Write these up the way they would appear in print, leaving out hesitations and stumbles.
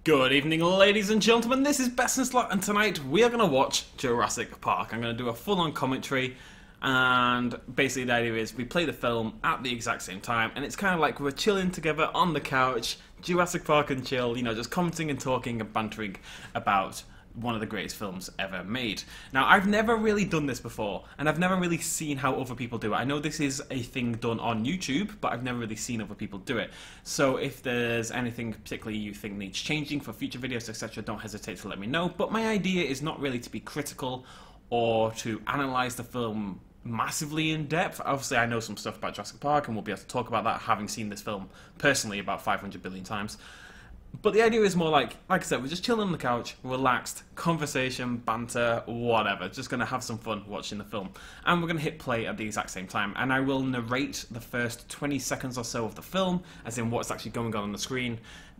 Good evening, ladies and gentlemen, this is BestInSlot, and tonight we are going to watch Jurassic Park. I'm going to do a full-on commentary, and basically the idea is we play the film at the exact same time, and it's kind of like we're chilling together on the couch, Jurassic Park and chill, you know, just commenting and talking and bantering about one of the greatest films ever made. Now, I've never really done this before, and I've never really seen how other people do it. I know this is a thing done on YouTube, but I've never really seen other people do it. So if there's anything particularly you think needs changing for future videos, etc., don't hesitate to let me know. But my idea is not really to be critical or to analyse the film massively in depth. Obviously, I know some stuff about Jurassic Park, and we'll be able to talk about that, having seen this film personally about 500 billion times. But the idea is more like I said, we're just chilling on the couch, relaxed, conversation, banter, whatever. Just going to have some fun watching the film. And we're going to hit play at the exact same time. And I will narrate the first 20 seconds or so of the film, as in what's actually going on the screen.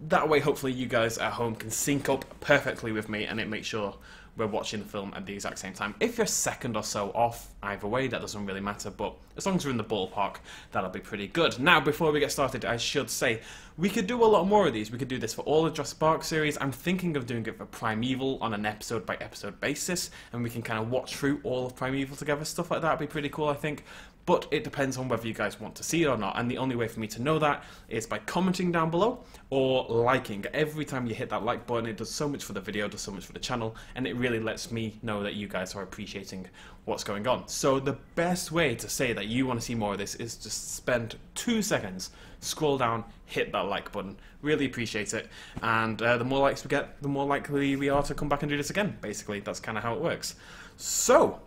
That way, hopefully, you guys at home can sync up perfectly with me, and it makes sure we're watching the film at the exact same time. If you're a second or so off, either way, that doesn't really matter, but as long as we're in the ballpark, that'll be pretty good. Now, before we get started, I should say, we could do a lot more of these. We could do this for all the Jurassic Park series. I'm thinking of doing it for Primeval on an episode-by-episode basis, and we can kind of watch through all of Primeval together. Stuff like that would be pretty cool, I think. But it depends on whether you guys want to see it or not, and the only way for me to know that is by commenting down below or liking. Every time you hit that like button, it does so much for the video, does so much for the channel, and it really lets me know that you guys are appreciating what's going on. So the best way to say that you want to see more of this is just spend 2 seconds, scroll down, hit that like button. Really appreciate it, and the more likes we get, the more likely we are to come back and do this again. Basically, that's kind of how it works. So,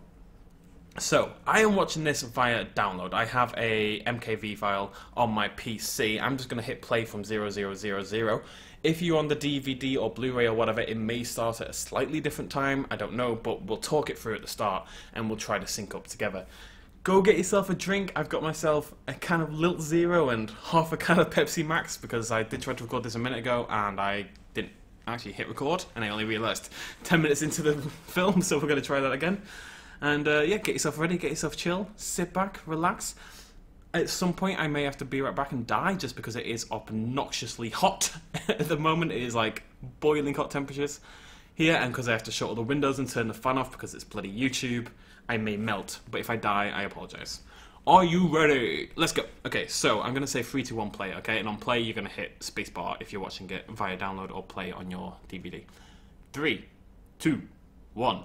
I am watching this via download. I have a MKV file on my PC. I'm just going to hit play from 0000. If you're on the DVD or Blu-ray or whatever, it may start at a slightly different time. I don't know, but we'll talk it through at the start, and we'll try to sync up together. Go get yourself a drink. I've got myself a can of Lilt Zero and half a can of Pepsi Max, because I did try to record this a minute ago, and I didn't actually hit record, and I only realised 10 minutes into the film, so we're going to try that again. And yeah, get yourself ready, get yourself chill, sit back, relax. At some point I may have to be right back and die, just because it is obnoxiously hot. At the moment it is like boiling hot temperatures here, and because I have to shut all the windows and turn the fan off because it's bloody YouTube, I may melt. But if I die, I apologise. Are you ready? Let's go. Okay, so I'm going to say 3, 2, 1, play, okay? And on play you're going to hit spacebar if you're watching it via download or play on your DVD. 3, 2, 1,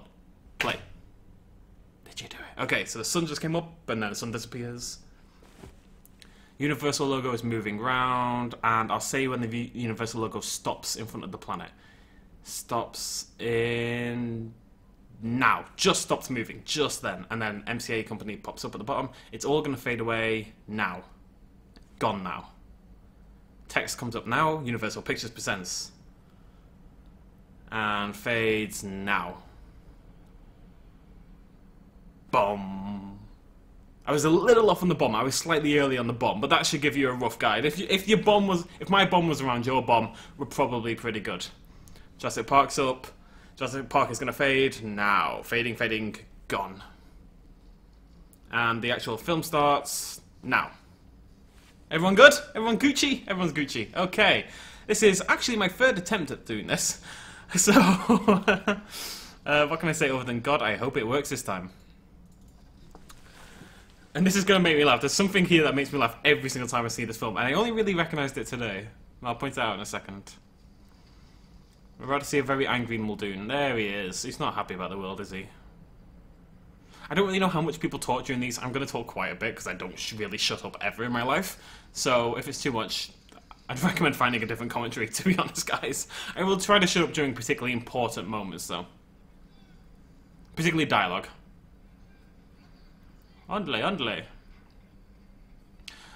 play. Did you do it? Okay, so the sun just came up, and then the sun disappears. Universal logo is moving round, and I'll say when the Universal logo stops in front of the planet. Stops in now. Just stopped moving, just then. And then MCA company pops up at the bottom. It's all going to fade away now. Gone now. Text comes up now. Universal Pictures presents. And fades now. Bomb. I was a little off on the bomb. I was slightly early on the bomb, but that should give you a rough guide. If my bomb was around your bomb, we're probably pretty good. Jurassic Park's up. Jurassic Park is gonna fade now. Fading, fading, gone. And the actual film starts now. Everyone good? Everyone Gucci? Everyone's Gucci. Okay. This is actually my third attempt at doing this. So, what can I say other than God, I hope it works this time. And this is going to make me laugh. There's something here that makes me laugh every single time I see this film. And I only really recognised it today. I'll point it out in a second. We're about to see a very angry Muldoon. There he is. He's not happy about the world, is he? I don't really know how much people talk during these. I'm going to talk quite a bit, because I don't really shut up ever in my life. So if it's too much, I'd recommend finding a different commentary, to be honest, guys. I will try to shut up during particularly important moments, though. Particularly dialogue. Ondle.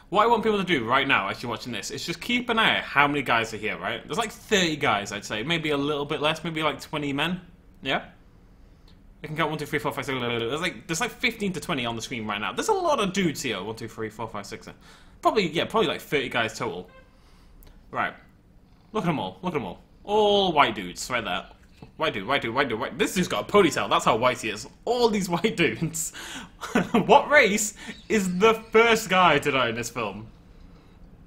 What I want people to do right now, as you're watching this, is just keep an eye on how many guys are here, right? There's like 30 guys, I'd say. Maybe a little bit less, maybe like 20 men. Yeah? I can count 1, 2, 3, 4, 5, 6, there's like 15 to 20 on the screen right now. There's a lot of dudes here. 1, 2, 3, 4, 5, 6. Probably like 30 guys total. Right. Look at them all. Look at them all. All white dudes, right there. White dude. This dude's got a ponytail, that's how white he is. All these white dudes. What race is the first guy to die in this film?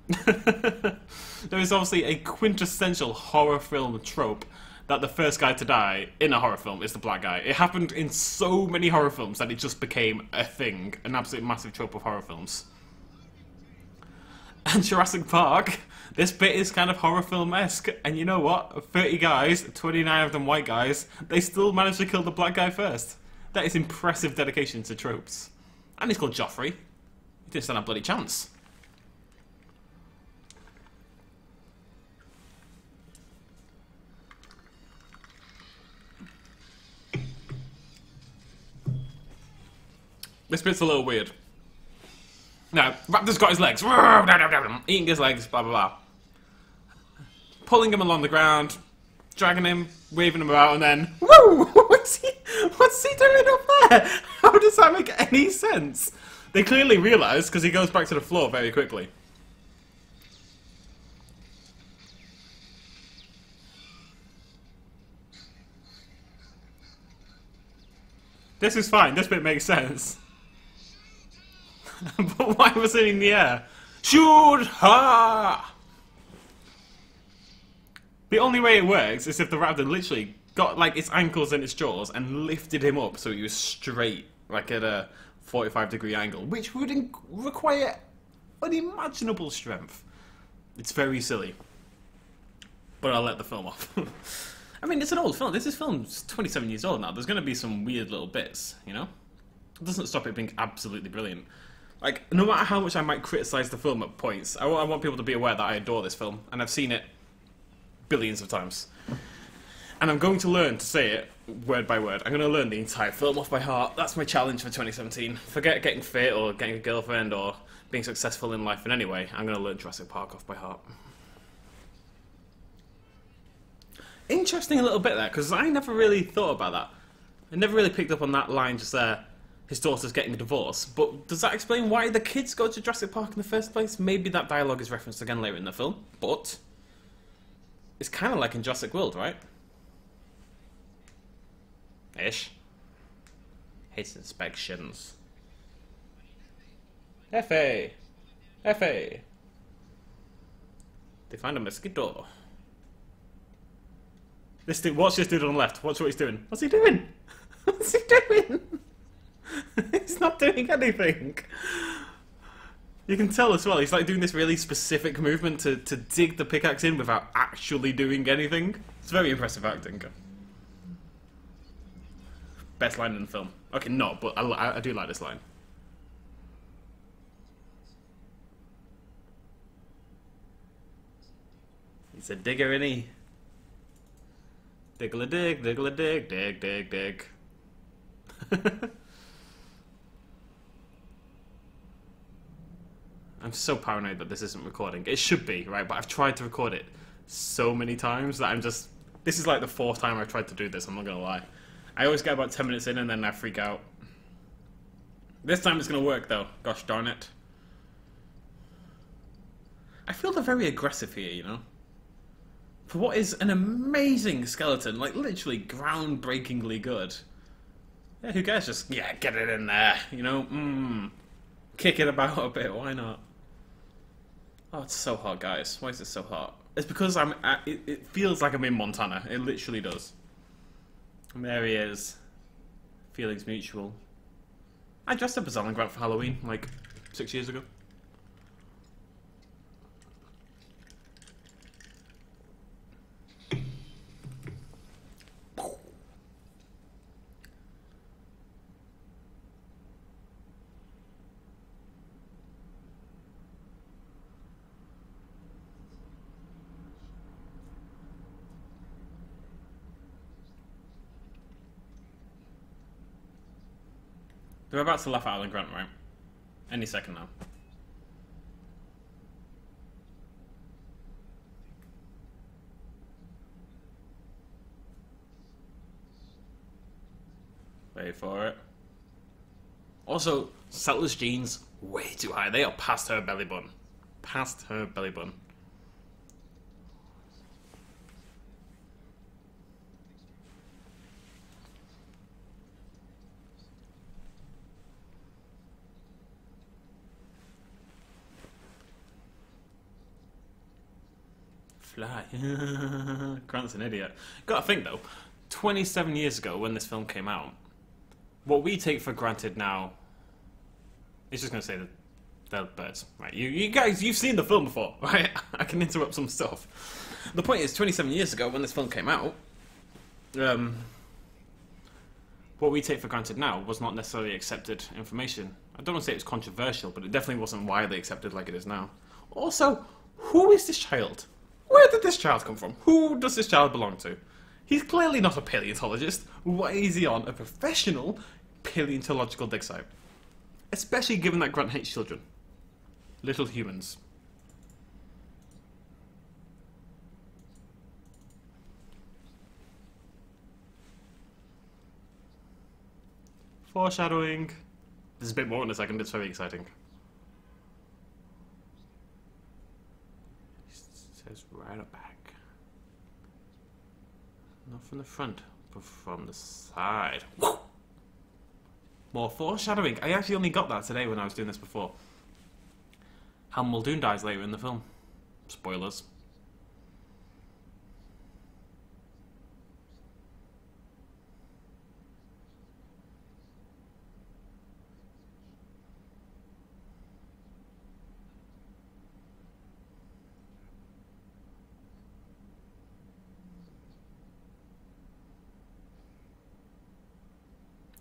There is obviously a quintessential horror film trope that the first guy to die in a horror film is the black guy. It happened in so many horror films that it just became a thing, an absolute massive trope of horror films. And Jurassic Park, this bit is kind of horror film-esque, and you know what? 30 guys, 29 of them white guys, they still managed to kill the black guy first. That is impressive dedication to tropes. And he's called Joffrey. He didn't stand a bloody chance. This bit's a little weird. Now, Raptor's got his legs. Eating his legs, blah, blah, blah. Pulling him along the ground, dragging him, waving him about, and then... Woo! What's he doing up there? How does that make any sense? They clearly realise, because he goes back to the floor very quickly. This is fine. This bit makes sense. But why was it in the air? Shoot! Ha! The only way it works is if the raptor literally got like its ankles and its jaws and lifted him up so he was straight, like at a 45-degree angle, which would require unimaginable strength. It's very silly. But I'll let the film off. I mean, it's an old film. This film's 27 years old now. There's going to be some weird little bits, you know? It doesn't stop it being absolutely brilliant. Like, no matter how much I might criticise the film at points, I want people to be aware that I adore this film, and I've seen it billions of times. And I'm going to learn to say it word by word. I'm going to learn the entire film off by heart. That's my challenge for 2017. Forget getting fit or getting a girlfriend or being successful in life in any way. I'm going to learn Jurassic Park off by heart. Interesting a little bit there, because I never really thought about that. I never really picked up on that line just there. His daughter's getting a divorce, but does that explain why the kids go to Jurassic Park in the first place? Maybe that dialogue is referenced again later in the film, but it's kind of like in Jurassic World, right? Ish. Hates inspections. F.A. F.A. They find a mosquito. This dude, watch this dude on the left. Watch what he's doing. What's he doing? What's he doing? He's not doing anything. You can tell as well, he's like doing this really specific movement to dig the pickaxe in without actually doing anything. It's very impressive acting. Best line in the film. Okay, not, but I do like this line. He's a digger, isn't he? Diggle-a-dig, diggle-a-dig, dig, dig, dig. I'm so paranoid that this isn't recording. It should be, right? But I've tried to record it so many times that I'm just... This is like the 4th time I've tried to do this, I'm not gonna lie. I always get about 10 minutes in and then I freak out. This time it's gonna work though. Gosh darn it. I feel they're very aggressive here, you know? For what is an amazing skeleton, like literally groundbreakingly good. Yeah, who cares? Just, yeah, get it in there, you know? Kick it about a bit, why not? Oh, it's so hot, guys. Why is it so hot? It's because it feels like I'm in Montana. It literally does. And there he is. Feelings mutual. I dressed up as Alan Grant for Halloween, like, 6 years ago. They're about to laugh at Alan Grant, right? Any second now. Wait for it. Also, Sattler's jeans, way too high. They are past her belly button. Past her belly button. fly. Grant's an idiot. Gotta think though, 27 years ago when this film came out, what we take for granted now, it's just gonna say that they're birds, right? You guys, you've seen the film before, right? I can interrupt some stuff. The point is, 27 years ago when this film came out, what we take for granted now was not necessarily accepted information. I don't want to say it was controversial, but it definitely wasn't widely accepted like it is now. Also, who is this child? Where did this child come from? Who does this child belong to? He's clearly not a paleontologist. Why is he on a professional paleontological dig site? Especially given that Grant hates children. Little humans. Foreshadowing. There's a bit more in a second, it's very exciting. It says right up back. Not from the front, but from the side. More foreshadowing. I actually only got that today when I was doing this before. Hal Muldoon dies later in the film. Spoilers.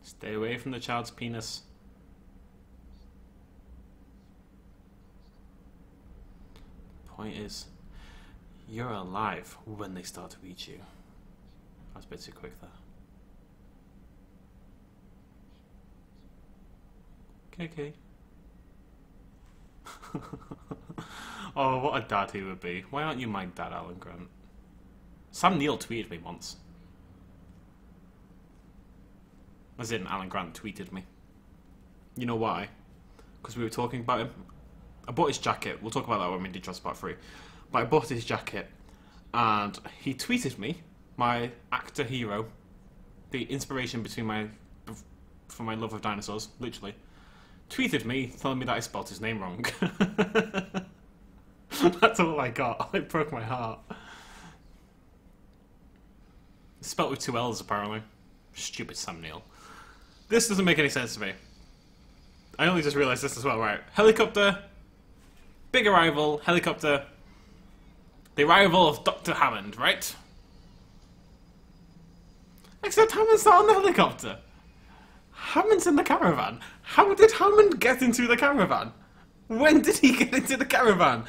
Stay away from the child's penis. The point is, you're alive when they start to eat you. I was a bit too quick there. Okay. Oh, what a dad he would be. Why aren't you my dad, Alan Grant? Sam Neill tweeted me once. As in, Alan Grant tweeted me. You know why? Because we were talking about him. I bought his jacket. We'll talk about that when we do Jurassic Park 3. But I bought his jacket, and he tweeted me, my actor hero, the inspiration for my love of dinosaurs, literally, tweeted me telling me that I spelled his name wrong. That's all I got. It broke my heart. It's spelled with 2 L's apparently. Stupid Sam Neill. This doesn't make any sense to me. I only just realised this as well, right? Helicopter, big arrival, helicopter, the arrival of Dr. Hammond, right? Except Hammond's not on the helicopter. Hammond's in the caravan. How did Hammond get into the caravan? When did he get into the caravan?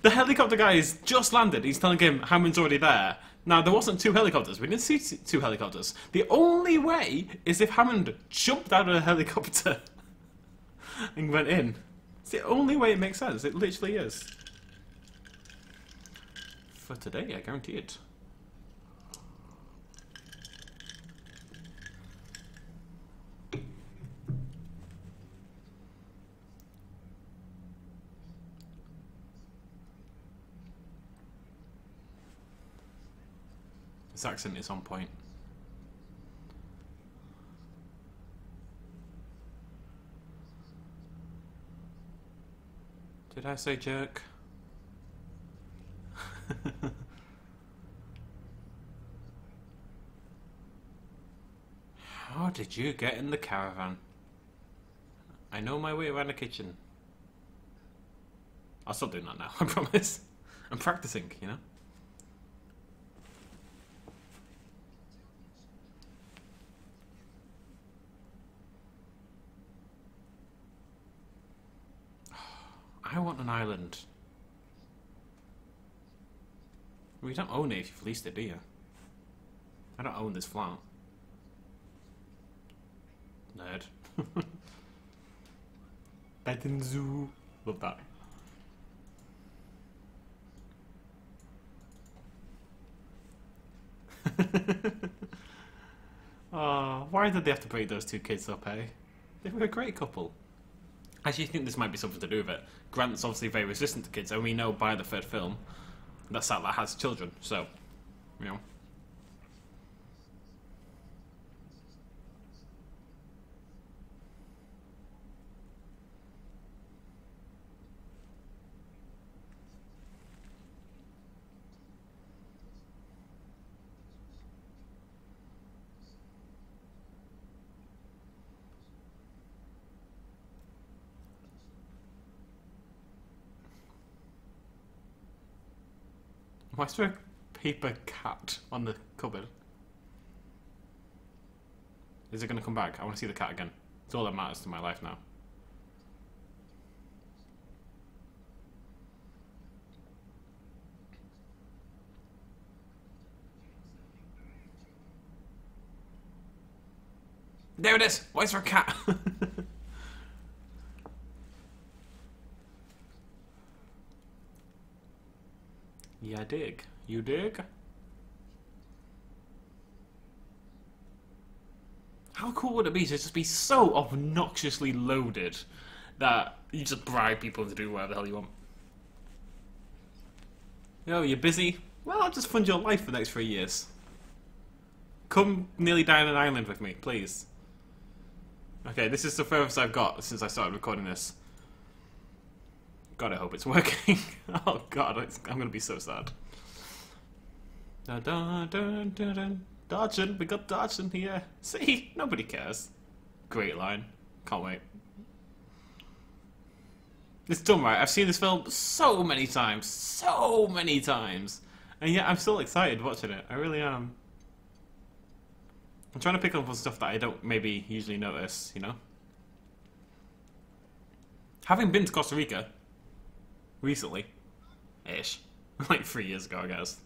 The helicopter guy has just landed. He's telling him Hammond's already there. Now, there wasn't 2 helicopters. We didn't see 2 helicopters. The only way is if Hammond jumped out of a helicopter and went in. It's the only way it makes sense. It literally is. For today, I guarantee it. His accent is on point. Did I say jerk? How did you get in the caravan? I know my way around the kitchen. I'll stop doing that now, I promise. I'm practicing, you know? I want an island. Well, you don't own it if you've leased it, do you? I don't own this flat. Nerd. Pet and zoo. Love that. Oh, why did they have to break those 2 kids up, eh? They were a great couple. I actually think this might be something to do with it. Grant's obviously very resistant to kids, and we know by the 3rd film that Sattler has children, so, you know. Why is there a paper cat on the cupboard? Is it going to come back? I want to see the cat again. It's all that matters to my life now. There it is! Why is there a cat? Yeah, I dig. You dig? How cool would it be to just be so obnoxiously loaded that you just bribe people to do whatever the hell you want? Yo, you're busy? Well, I'll just fund your life for the next 3 years. Come nearly die on an island with me, please. Okay, this is the furthest I've got since I started recording this. God, I hope it's working. Oh God, I'm gonna be so sad. Dun, dun, dun, dun, dun. Dodging, we got dodging here. See, nobody cares. Great line. Can't wait. It's done right. I've seen this film so many times, and yet I'm still excited watching it. I really am. I'm trying to pick up on stuff that I don't maybe usually notice, you know? Having been to Costa Rica recently-ish, like 3 years ago, I guess.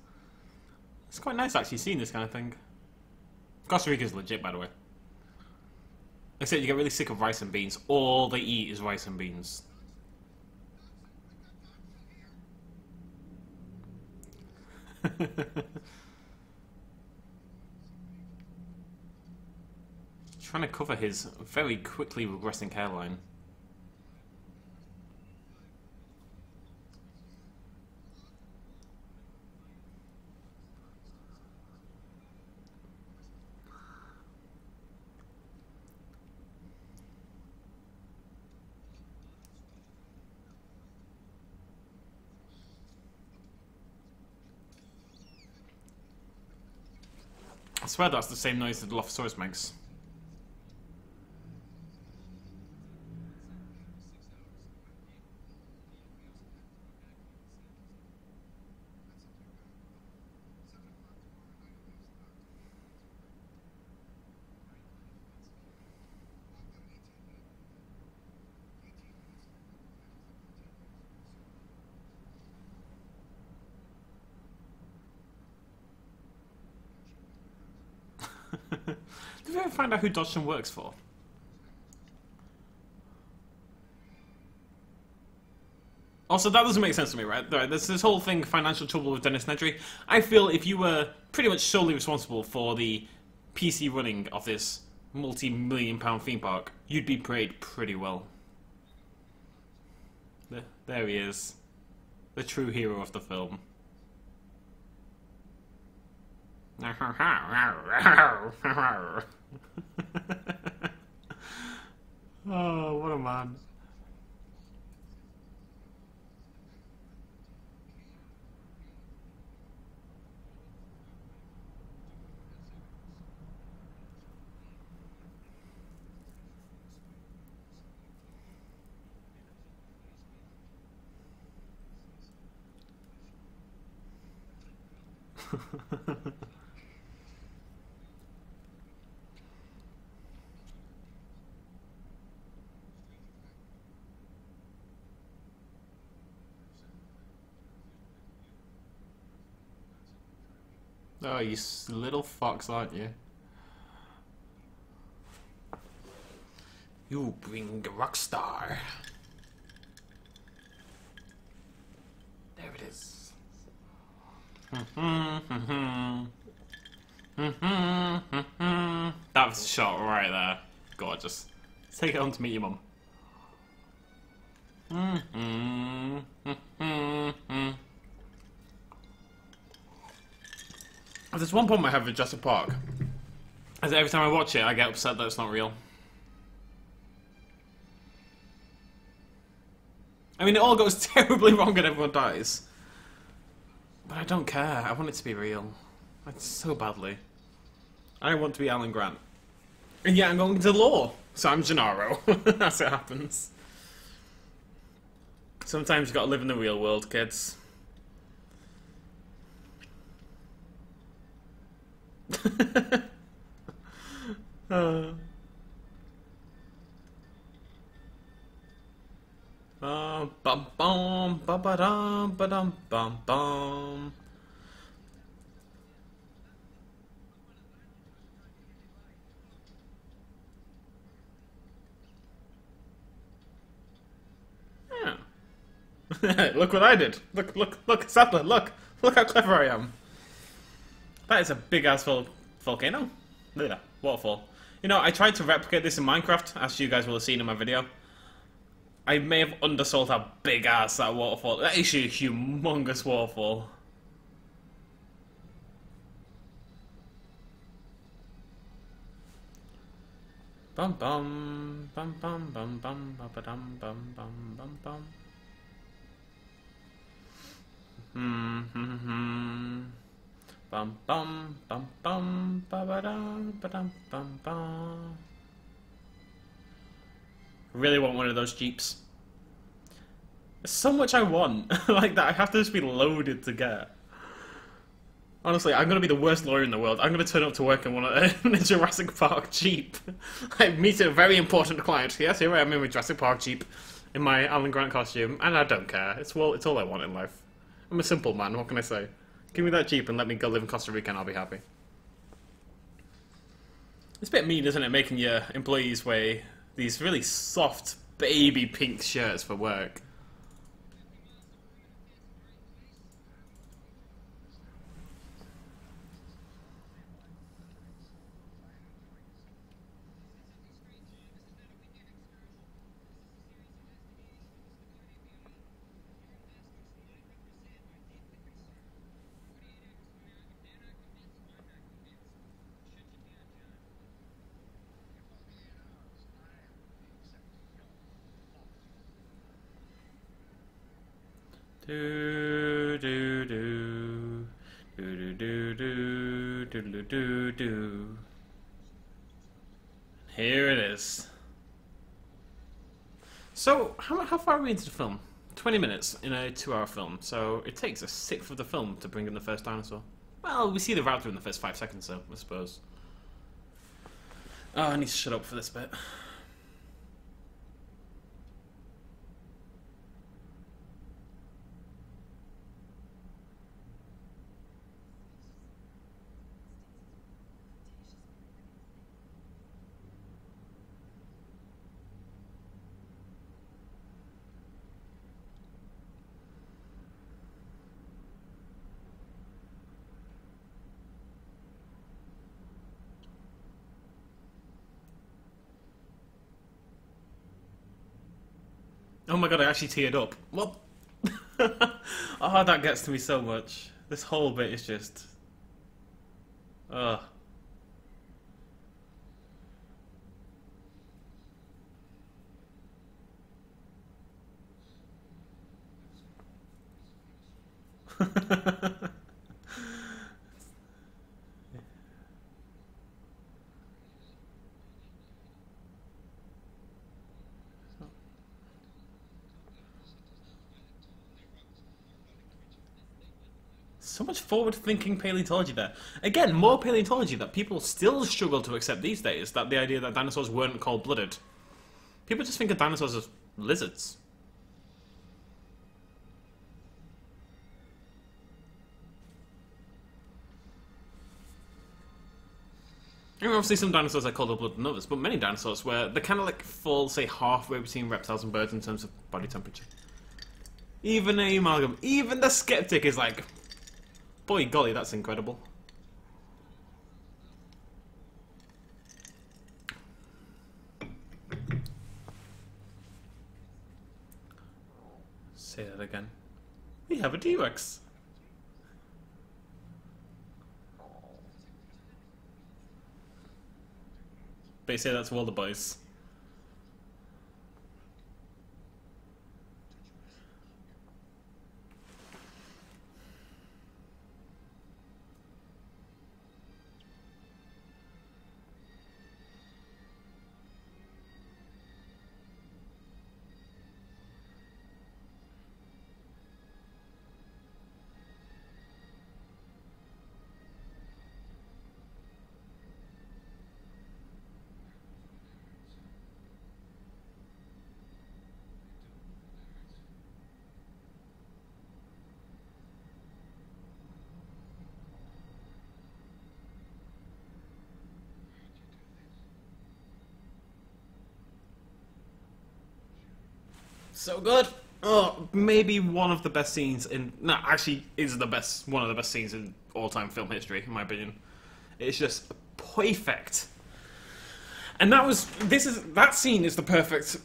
It's quite nice actually seeing this kind of thing. Costa Rica's legit, by the way. Except you get really sick of rice and beans. All they eat is rice and beans. Trying to cover his very quickly regressing hairline. I swear that's the same noise that the Dilophosaurus makes. Did we ever find out who Dodgson works for? Also, that doesn't make sense to me, right? There's this whole thing, financial trouble with Dennis Nedry. I feel if you were pretty much solely responsible for the PC running of this multi-million-pound theme park, you'd be paid pretty well. There he is. The true hero of the film. Oh, what a man. Oh, you little fox, aren't you? You bring the rock star. There it is. That was a shot right there. Gorgeous. Let's take it home to meet your mum. There's one problem I have with Jurassic Park. Is that every time I watch it, I get upset that it's not real. I mean, it all goes terribly wrong and everyone dies. But I don't care. I want it to be real. Like, so badly. I want to be Alan Grant. And yeah, I'm going into law. So I'm Gennaro. That's what happens. Sometimes you gotta live in the real world, kids. uh. Bum bum bum ba ba dum ba dum bum bum. Yeah. Look what I did. Look, Sattler, look how clever I am. That is a big ass volcano. Look at that waterfall. You know, I tried to replicate this in Minecraft, as you guys will have seen in my video. I may have undersold how big ass that waterfall. That is a humongous waterfall. Bum bum bum bum bum bum bum bum bum bum bum bum. Bum bum bum bum ba ba dum ba dum bum bum. Really want one of those Jeeps. There's so much I want. Like that I have to just be loaded to get. Honestly, I'm gonna be the worst lawyer in the world. I'm gonna turn up to work in in a Jurassic Park Jeep. I meet a very important client. Yes, here I am in my Jurassic Park Jeep in my Alan Grant costume, and I don't care. It's all I want in life. I'm a simple man, what can I say? Give me that Jeep and let me go live in Costa Rica and I'll be happy. It's a bit mean, isn't it, making your employees wear these really soft, baby pink shirts for work? Do do do do do do do do do do. Here it is. So, how far are we into the film? 20 minutes in a 2-hour film, so it takes a sixth of the film to bring in the first dinosaur. Well, we see the raptor in the first 5 seconds, though, I suppose. Oh, I need to shut up for this bit. Oh my god, I actually teared up. What? Oh, that gets to me so much. This whole bit is just... Ugh. So much forward-thinking paleontology there. Again, more paleontology that people still struggle to accept these days, that the idea that dinosaurs weren't cold-blooded. People just think of dinosaurs as lizards. I mean, obviously some dinosaurs are colder blooded than others, but many dinosaurs were, they kind of like fall, say, halfway between reptiles and birds in terms of body temperature. Even a amalgam, even the skeptic is like, boy golly, that's incredible. Say that again. We have a T.rex. They say that to all the boys. So good. Oh, maybe one of the best scenes in... No, actually, is one of the best scenes in all-time film history, in my opinion. It's just perfect. And that scene is the perfect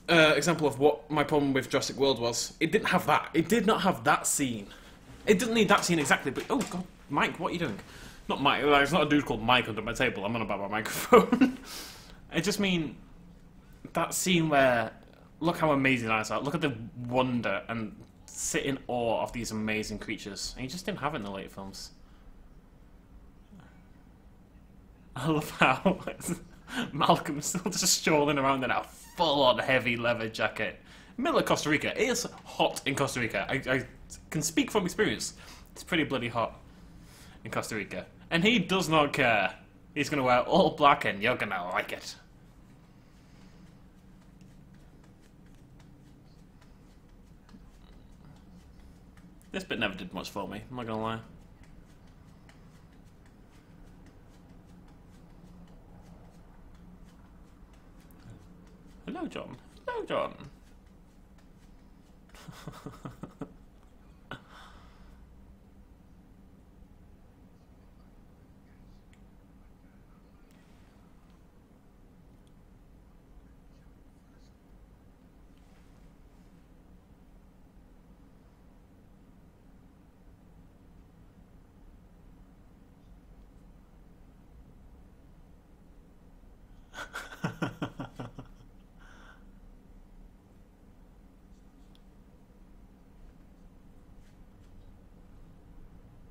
example of what my problem with Jurassic World was. It didn't have that. It did not have that scene. It didn't need that scene exactly, but... Oh, God, Mike, what are you doing? Not Mike. There's not a dude called Mike under my table. I'm on about my microphone. I just mean that scene where... Look how amazing eyes are. Look at the wonder and sit in awe of these amazing creatures. And you just didn't have it in the late films. I love how Malcolm's still just strolling around in a full-on heavy leather jacket. Middle of Costa Rica. It is hot in Costa Rica. I can speak from experience. It's pretty bloody hot in Costa Rica. And he does not care. He's going to wear all black and you're going to like it. This bit never did much for me, I'm not gonna lie. Hello, John. Hello, John.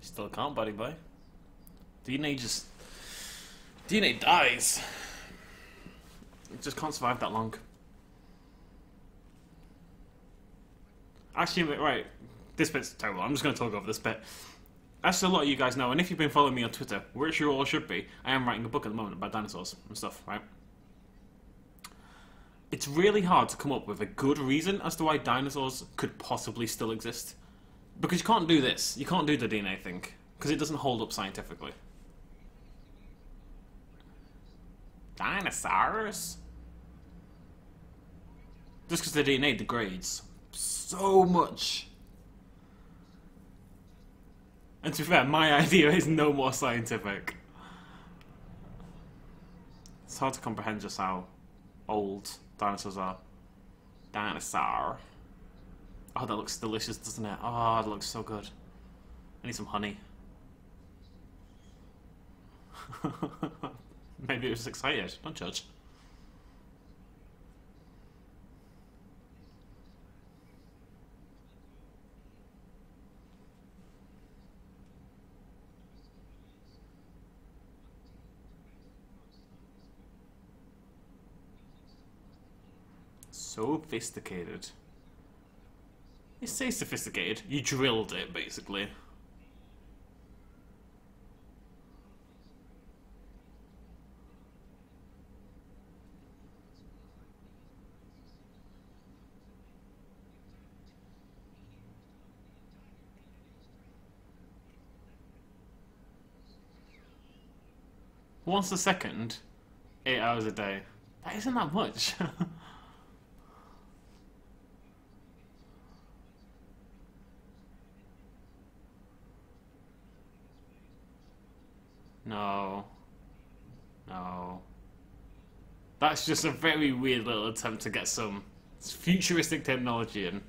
Still can't, buddy boy. DNA dies. It just can't survive that long. Actually, right, this bit's terrible. I'm just going to talk over this bit. As a lot of you guys know, and if you've been following me on Twitter, which you all should be, I am writing a book at the moment about dinosaurs and stuff, right? It's really hard to come up with a good reason as to why dinosaurs could possibly still exist. Because you can't do this. You can't do the DNA thing. Because it doesn't hold up scientifically. Dinosaurs? Just because the DNA degrades so much. And to be fair, my idea is no more scientific. It's hard to comprehend just how old dinosaurs are. Dinosaur. Oh, that looks delicious, doesn't it? Oh, that looks so good. I need some honey. Maybe it was excited. Don't judge. Sophisticated. You say sophisticated. You drilled it, basically. Once a second, 8 hours a day. That isn't that much. No. No. That's just a very weird little attempt to get some futuristic technology in.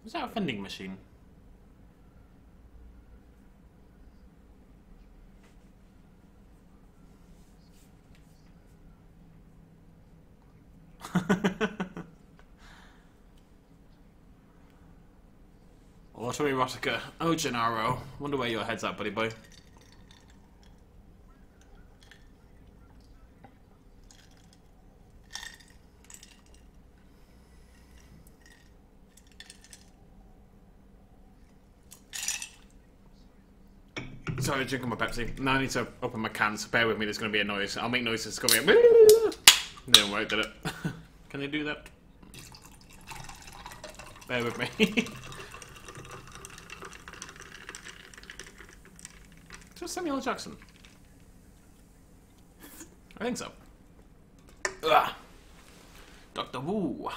Was that a vending machine? Autoerotica. Oh, Gennaro. Wonder where your head's at, buddy boy. Sorry, drinking my Pepsi. Now I need to open my can, so bear with me, there's going to be a noise. I'll make noises going. Didn't work, did it? Can they do that? Bear with me. Is that Samuel L. Jackson? I think so. Ugh. Dr. Wu.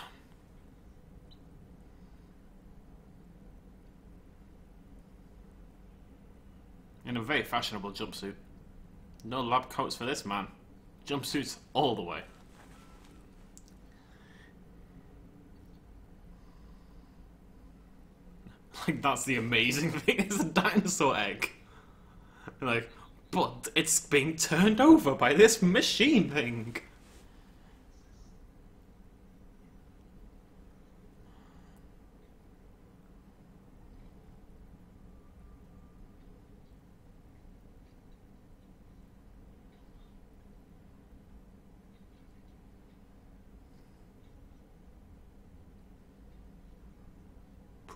In a very fashionable jumpsuit. No lab coats for this man. Jumpsuits all the way. Like, that's the amazing thing, it's a dinosaur egg. Like, but it's being turned over by this machine thing.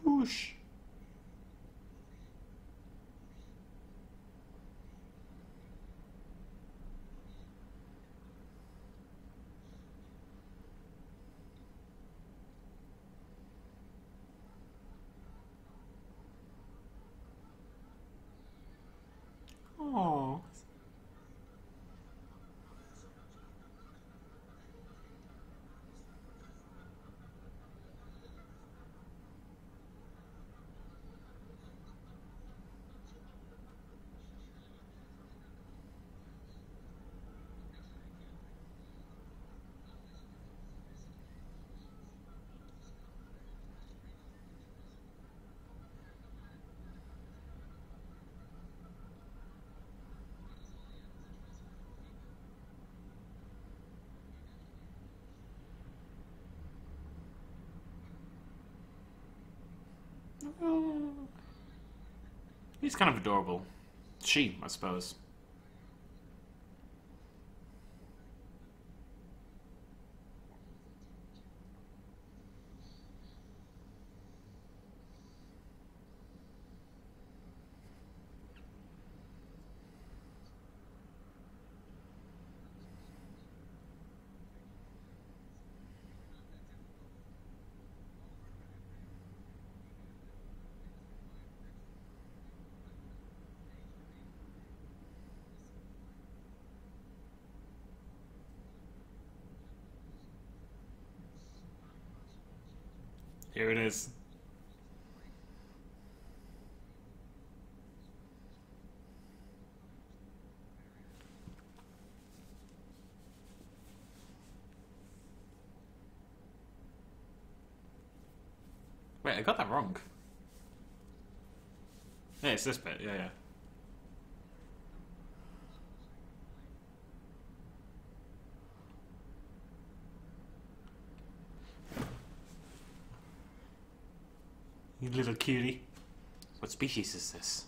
Push. Oh. He's kind of adorable. She, I suppose. Here it is. Wait, I got that wrong. Yeah, it's this bit. Yeah, yeah. You little cutie. What species is this?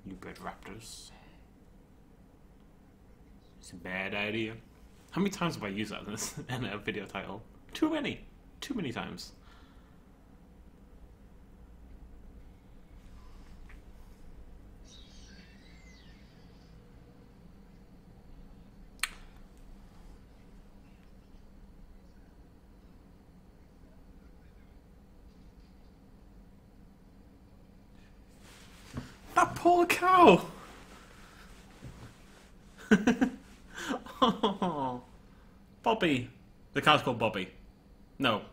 You bred raptors. It's a bad idea. How many times have I used that in, this, in a video title? Too many. Too many times. That poor cow! Oh, Bobby. The cow's called Bobby. No,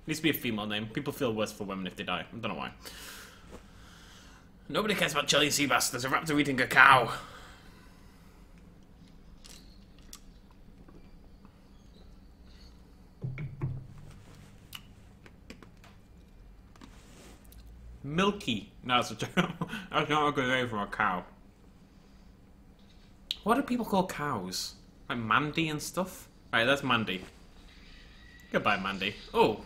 needs to be a female name. People feel worse for women if they die. I don't know why. Nobody cares about Jelly Seabass. There's a raptor eating a cow. Milky. No, that's a joke. That's not a good name for a cow. What do people call cows? Like Mandy and stuff? Right, that's Mandy. Goodbye, Mandy. Oh.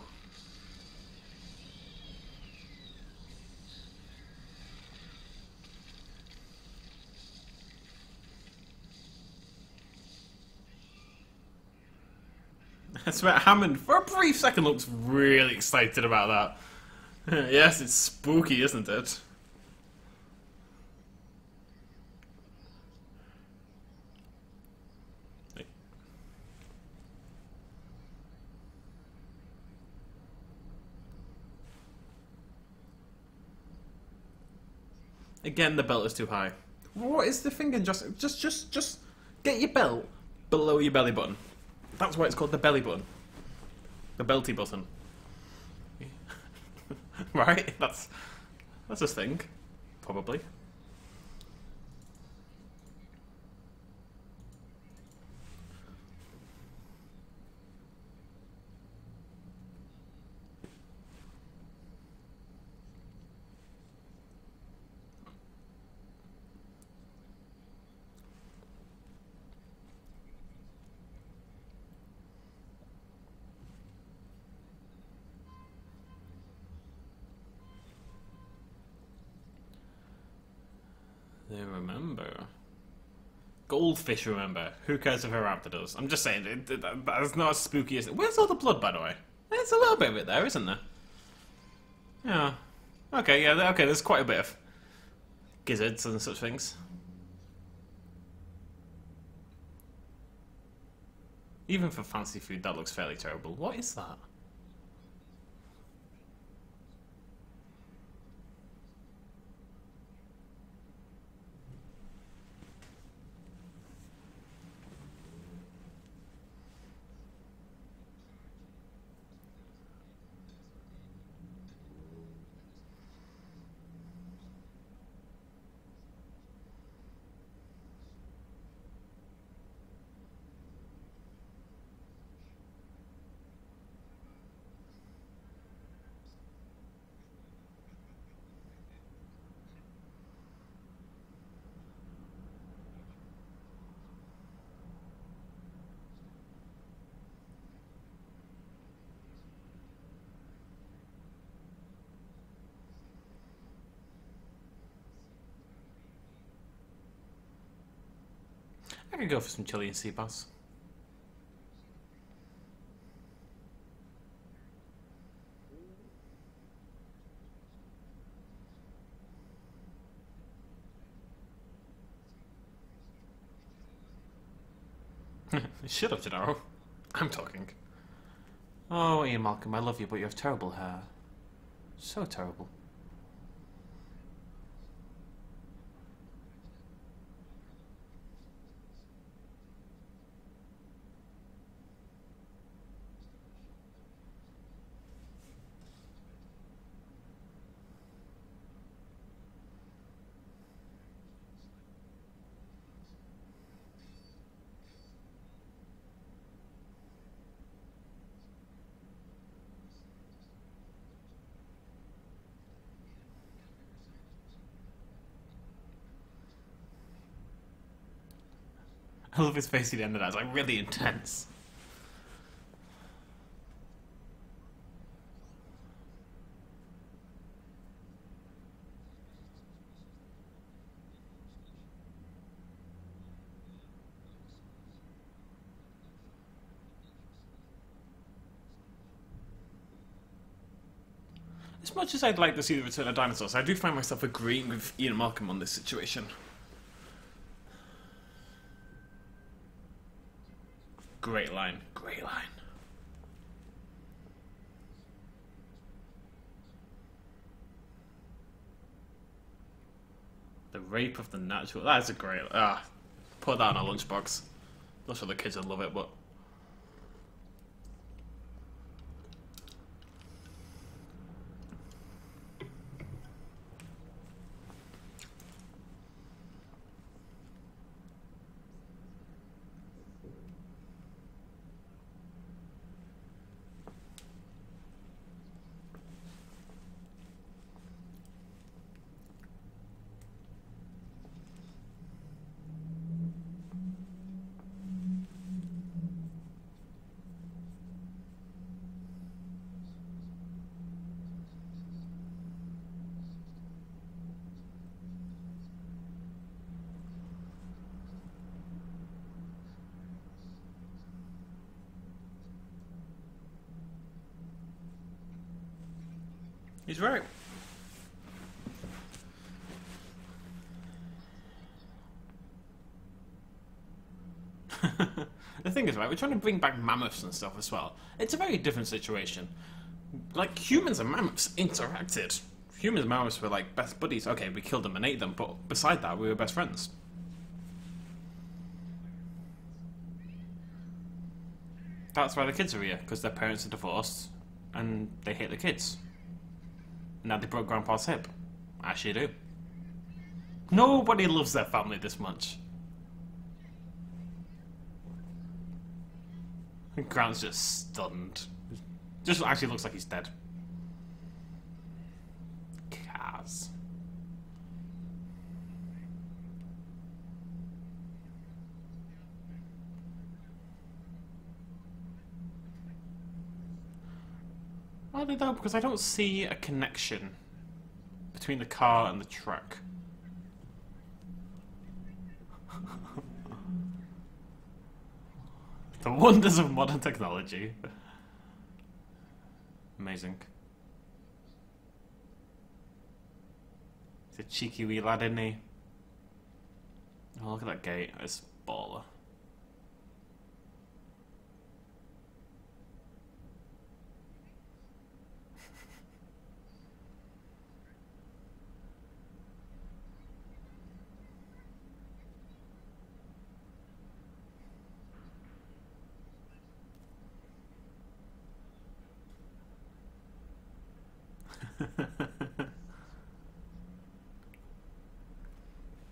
I swear, Hammond, for a brief second, looks really excited about that. Yes, it's spooky, isn't it? Again, the belt is too high. What is the thinking? Just get your belt below your belly button. That's why it's called the belly button. The belty button. Right? That's a thing. Probably. They remember. Goldfish remember. Who cares if a raptor does? I'm just saying, that's not as spooky as it. Where's all the blood, by the way? There's a little bit of it there, isn't there? Yeah. Okay, yeah, okay, there's quite a bit of gizzards and such things. Even for fancy food, that looks fairly terrible. What is that? I could go for some chili and sea bass. Shut up, Gennaro. I'm talking. Oh, Ian Malcolm, I love you, but you have terrible hair. So terrible. I love his face at the end of that. It's like really intense. As much as I'd like to see the return of dinosaurs, I do find myself agreeing with Ian Malcolm on this situation. Great line. Great line. The rape of the natural. That's a great. Put that on a lunchbox. Not sure the kids would love it, but. He's right. The thing is, right, we're trying to bring back mammoths and stuff as well. It's a very different situation. Like, humans and mammoths interacted. Humans and mammoths were like best buddies. Okay, we killed them and ate them, but beside that, we were best friends. That's why the kids are here, because their parents are divorced and they hate the kids. Now they broke Grandpa's hip. As you do. Nobody loves their family this much. Grant's just stunned. Just actually looks like he's dead. Kaz. Are they though? Because I don't see a connection between the car and the truck. The wonders of modern technology. Amazing. He's a cheeky wee lad, isn't he? Oh, look at that gate. It's baller.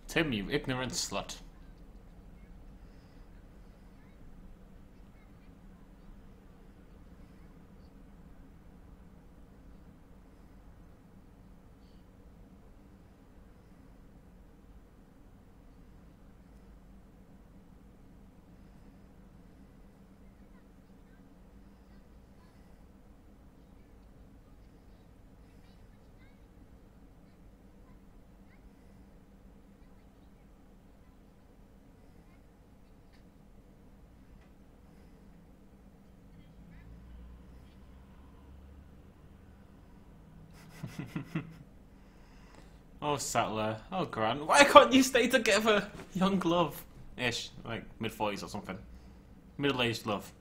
Tim, you ignorant slut. Oh, Sattler. Oh, Grant. Why can't you stay together? Young love. Ish. Like, mid-40s or something. Middle-aged love.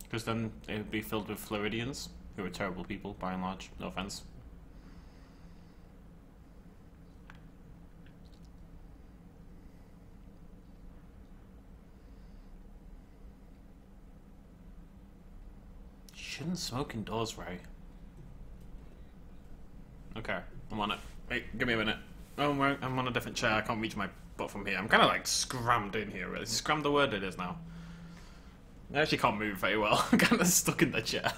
Because then it would be filled with Floridians, who are terrible people, by and large. No offense. Shouldn't smoke indoors, right? Okay, I'm on it. Wait, give me a minute. Oh, I'm on a different chair. I can't reach my butt from here. I'm kind of like scrammed in here. Really. Scrammed the word it is now. I actually can't move very well. I'm kind of stuck in the chair.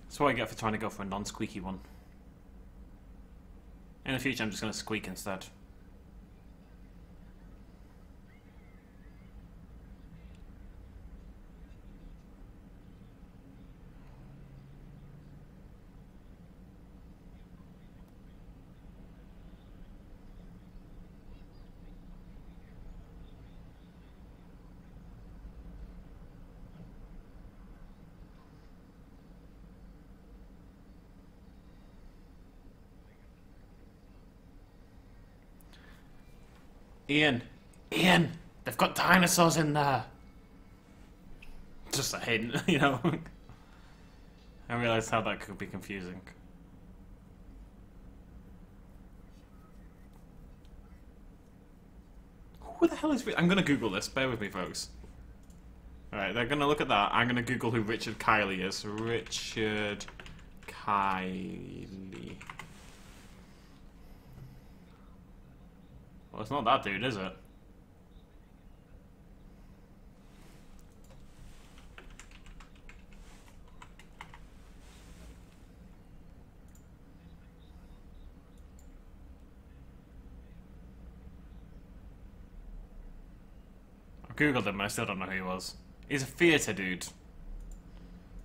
That's what I get for trying to go for a non-squeaky one. In the future, I'm just going to squeak instead. Ian, they've got dinosaurs in there. Just a hint, you know. I realised how that could be confusing. Who the hell is... I'm going to Google this. Bear with me, folks. Alright, they're going to look at that. I'm going to Google who Richard Kiley is. Richard Kiley. Well, it's not that dude, is it? I googled him and I still don't know who he was. He's a theatre dude.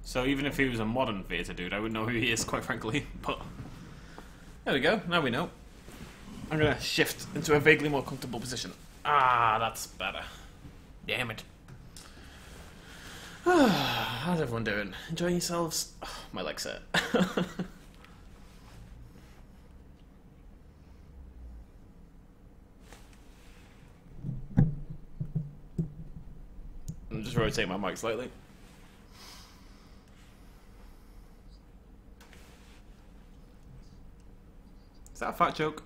So even if he was a modern theatre dude, I wouldn't know who he is, quite frankly. But there we go, now we know. I'm gonna shift into a vaguely more comfortable position. Ah, that's better. Damn it. How's everyone doing? Enjoying yourselves? Oh, my legs hurt. I'm just rotating my mic slightly. Is that a fat joke?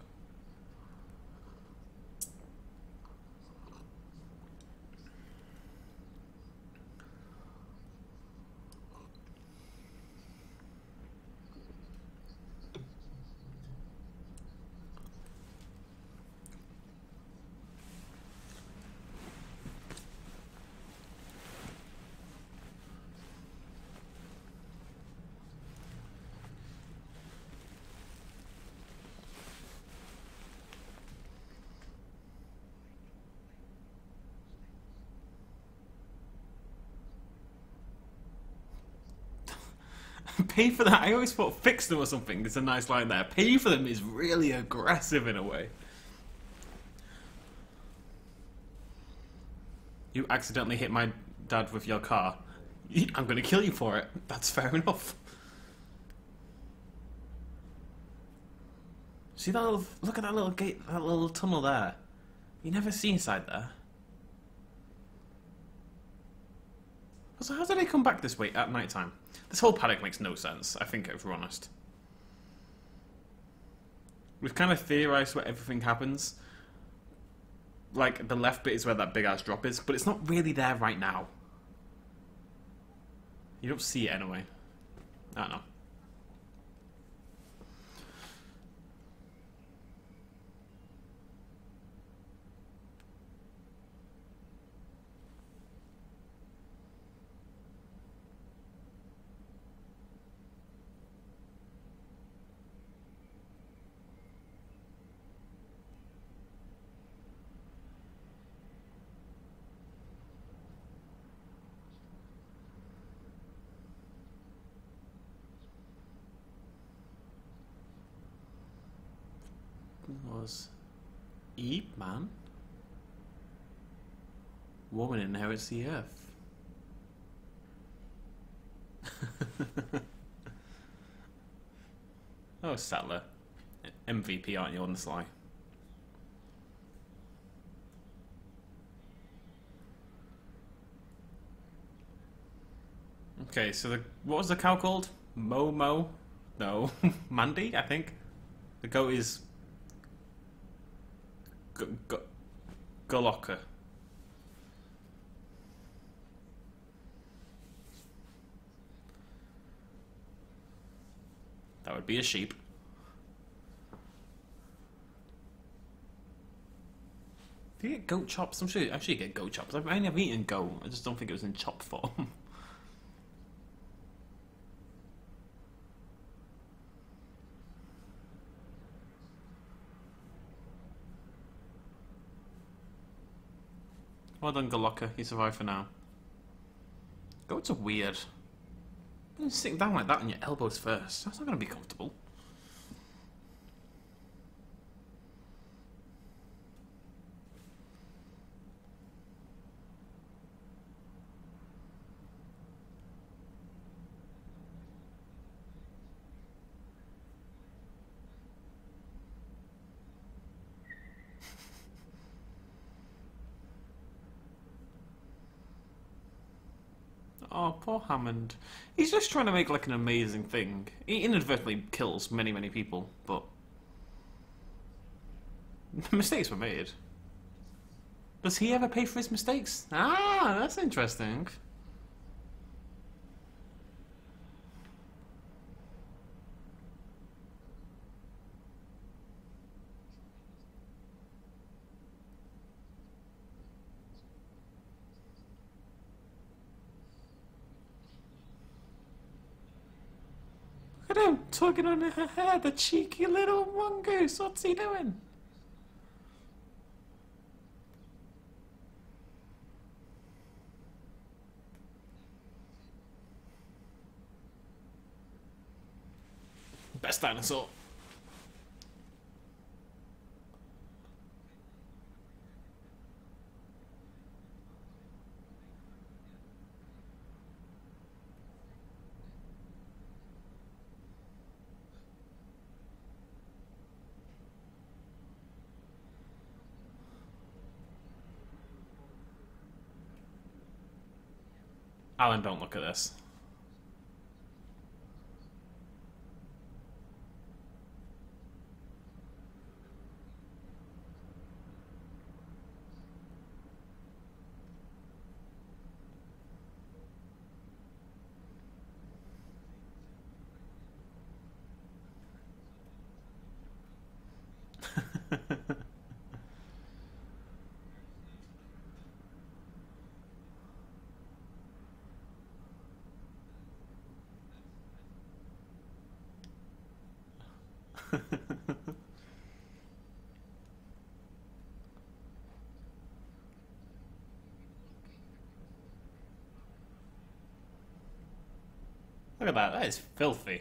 Pay for that. I always thought fix them or something. There's a nice line there. Pay for them is really aggressive in a way. You accidentally hit my dad with your car. I'm going to kill you for it. That's fair enough. See that little... Look at that little gate, that little tunnel there. You never see inside there. So how do they come back this way at night time? This whole paddock makes no sense, I think, if we're honest. We've kind of theorised where everything happens. Like, the left bit is where that big-ass drop is, but it's not really there right now. You don't see it anyway. I don't know. Was Eve, man. Woman inherits the earth. Oh, Sattler. MVP, aren't you, on the sly? Okay, so what was the cow called? Momo? No. Mandy, I think. The goat is... Goloka. That would be a sheep. Do you get goat chops? I'm sure you get goat chops. I've never eaten goat. I just don't think it was in chop form. Well done, Goloka. You survived for now. Goats are weird. You're sitting down like that on your elbows first. That's not going to be comfortable. Oh, poor Hammond. He's just trying to make like an amazing thing. He inadvertently kills many, many people, but mistakes were made. Does he ever pay for his mistakes? Ah, that's interesting. Look at him tugging on her hair, the cheeky little mongoose. What's he doing? Best dinosaur. Alan, don't look at this. Look at that. That is filthy.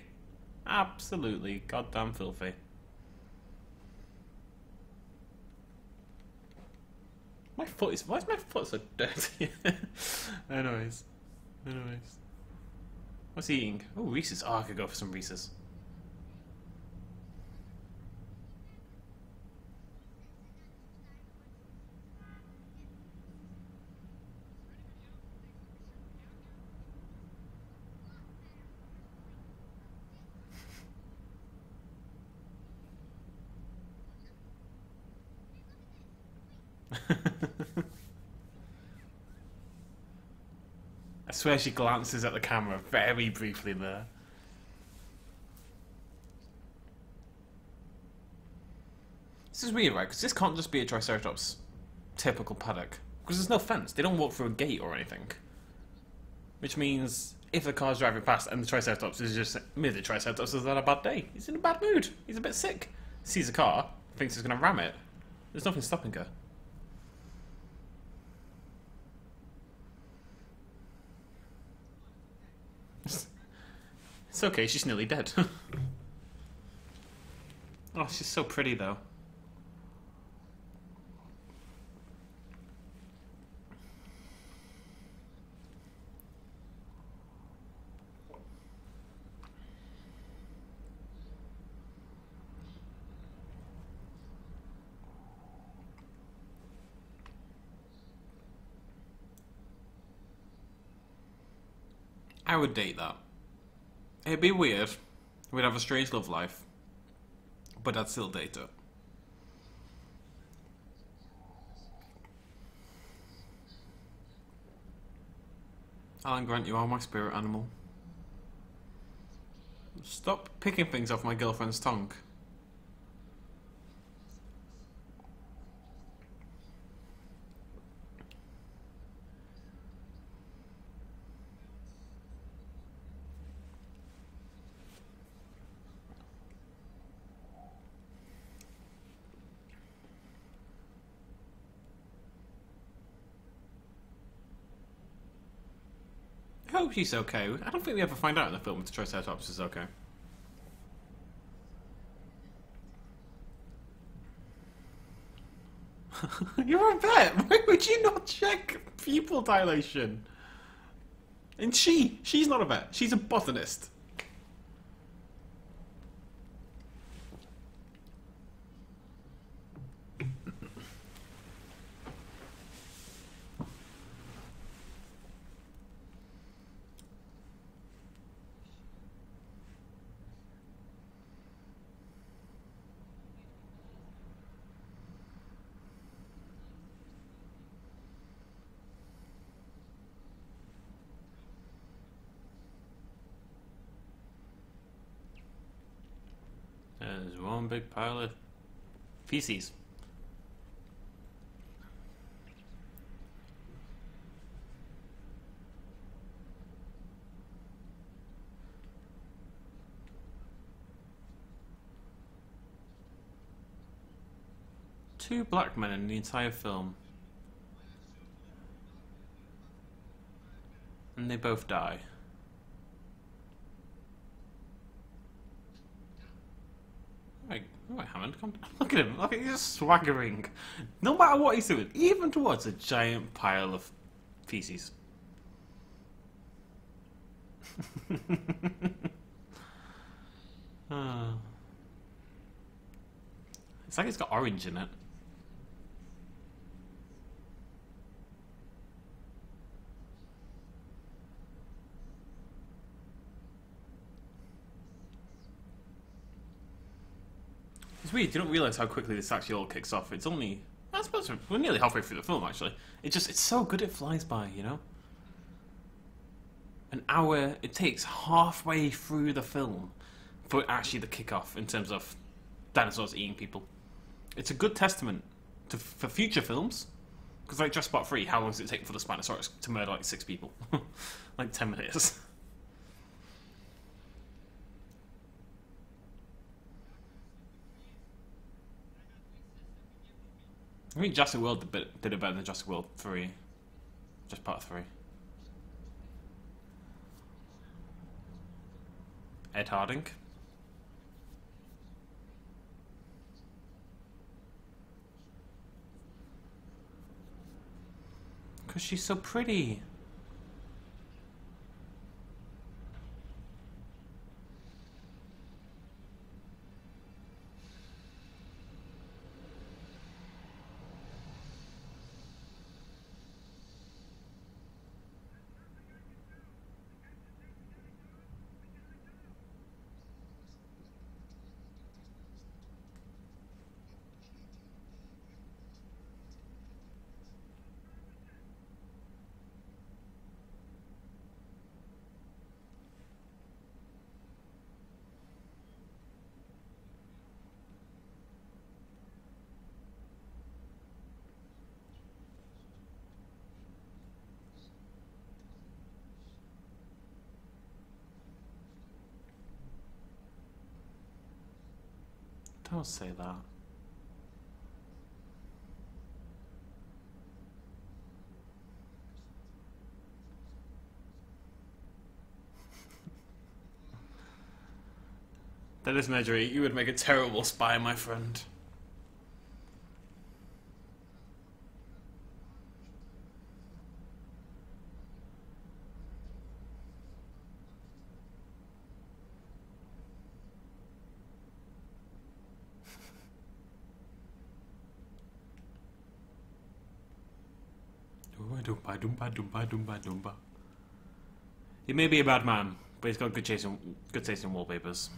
Absolutely goddamn filthy. My foot is... Why is my foot so dirty? Anyways. What's he eating? Oh, Reese's. Oh, I could go for some Reese's. I swear she glances at the camera very briefly there. This is weird, right? Because this can't just be a Triceratops typical paddock. Because there's no fence. They don't walk through a gate or anything. Which means if the car's driving past and the Triceratops is just... Maybe the Triceratops has had a bad day. He's in a bad mood. He's a bit sick. Sees a car, thinks he's going to ram it. There's nothing stopping her. It's okay, she's nearly dead. Oh, she's so pretty though. I would date that. It'd be weird. We'd have a strange love life. But I'd still date it. Alan Grant, you are my spirit animal. Stop picking things off my girlfriend's tongue. I hope she's okay. I don't think we ever find out in the film if the Triceratops is okay. You're a vet! Why would you not check pupil dilation? And she's not a vet. She's a botanist. There's one big pile of feces. Two black men in the entire film. And they both die. Right, Hammond, come down. Look at him. Look at he's swaggering. No matter what he's doing, even towards a giant pile of feces. It's like it's got orange in it. It's weird, you don't realise how quickly this actually all kicks off. It's only... I suppose we're nearly halfway through the film, actually. It's so good it flies by, you know? An hour, it takes halfway through the film for actually the kick-off in terms of dinosaurs eating people. It's a good testament for future films. Because like Jurassic Park 3, how long does it take for the Spinosaurus to murder like 6 people? Like 10 minutes. I think Jurassic World did it better than Jurassic World 3. Just part 3. Ed Harding. Because she's so pretty. Don't say that. Dennis Nedry, you would make a terrible spy, my friend. Doomba, doomba, doomba, doomba, doomba. He may be a bad man, but he's got good taste in wallpapers.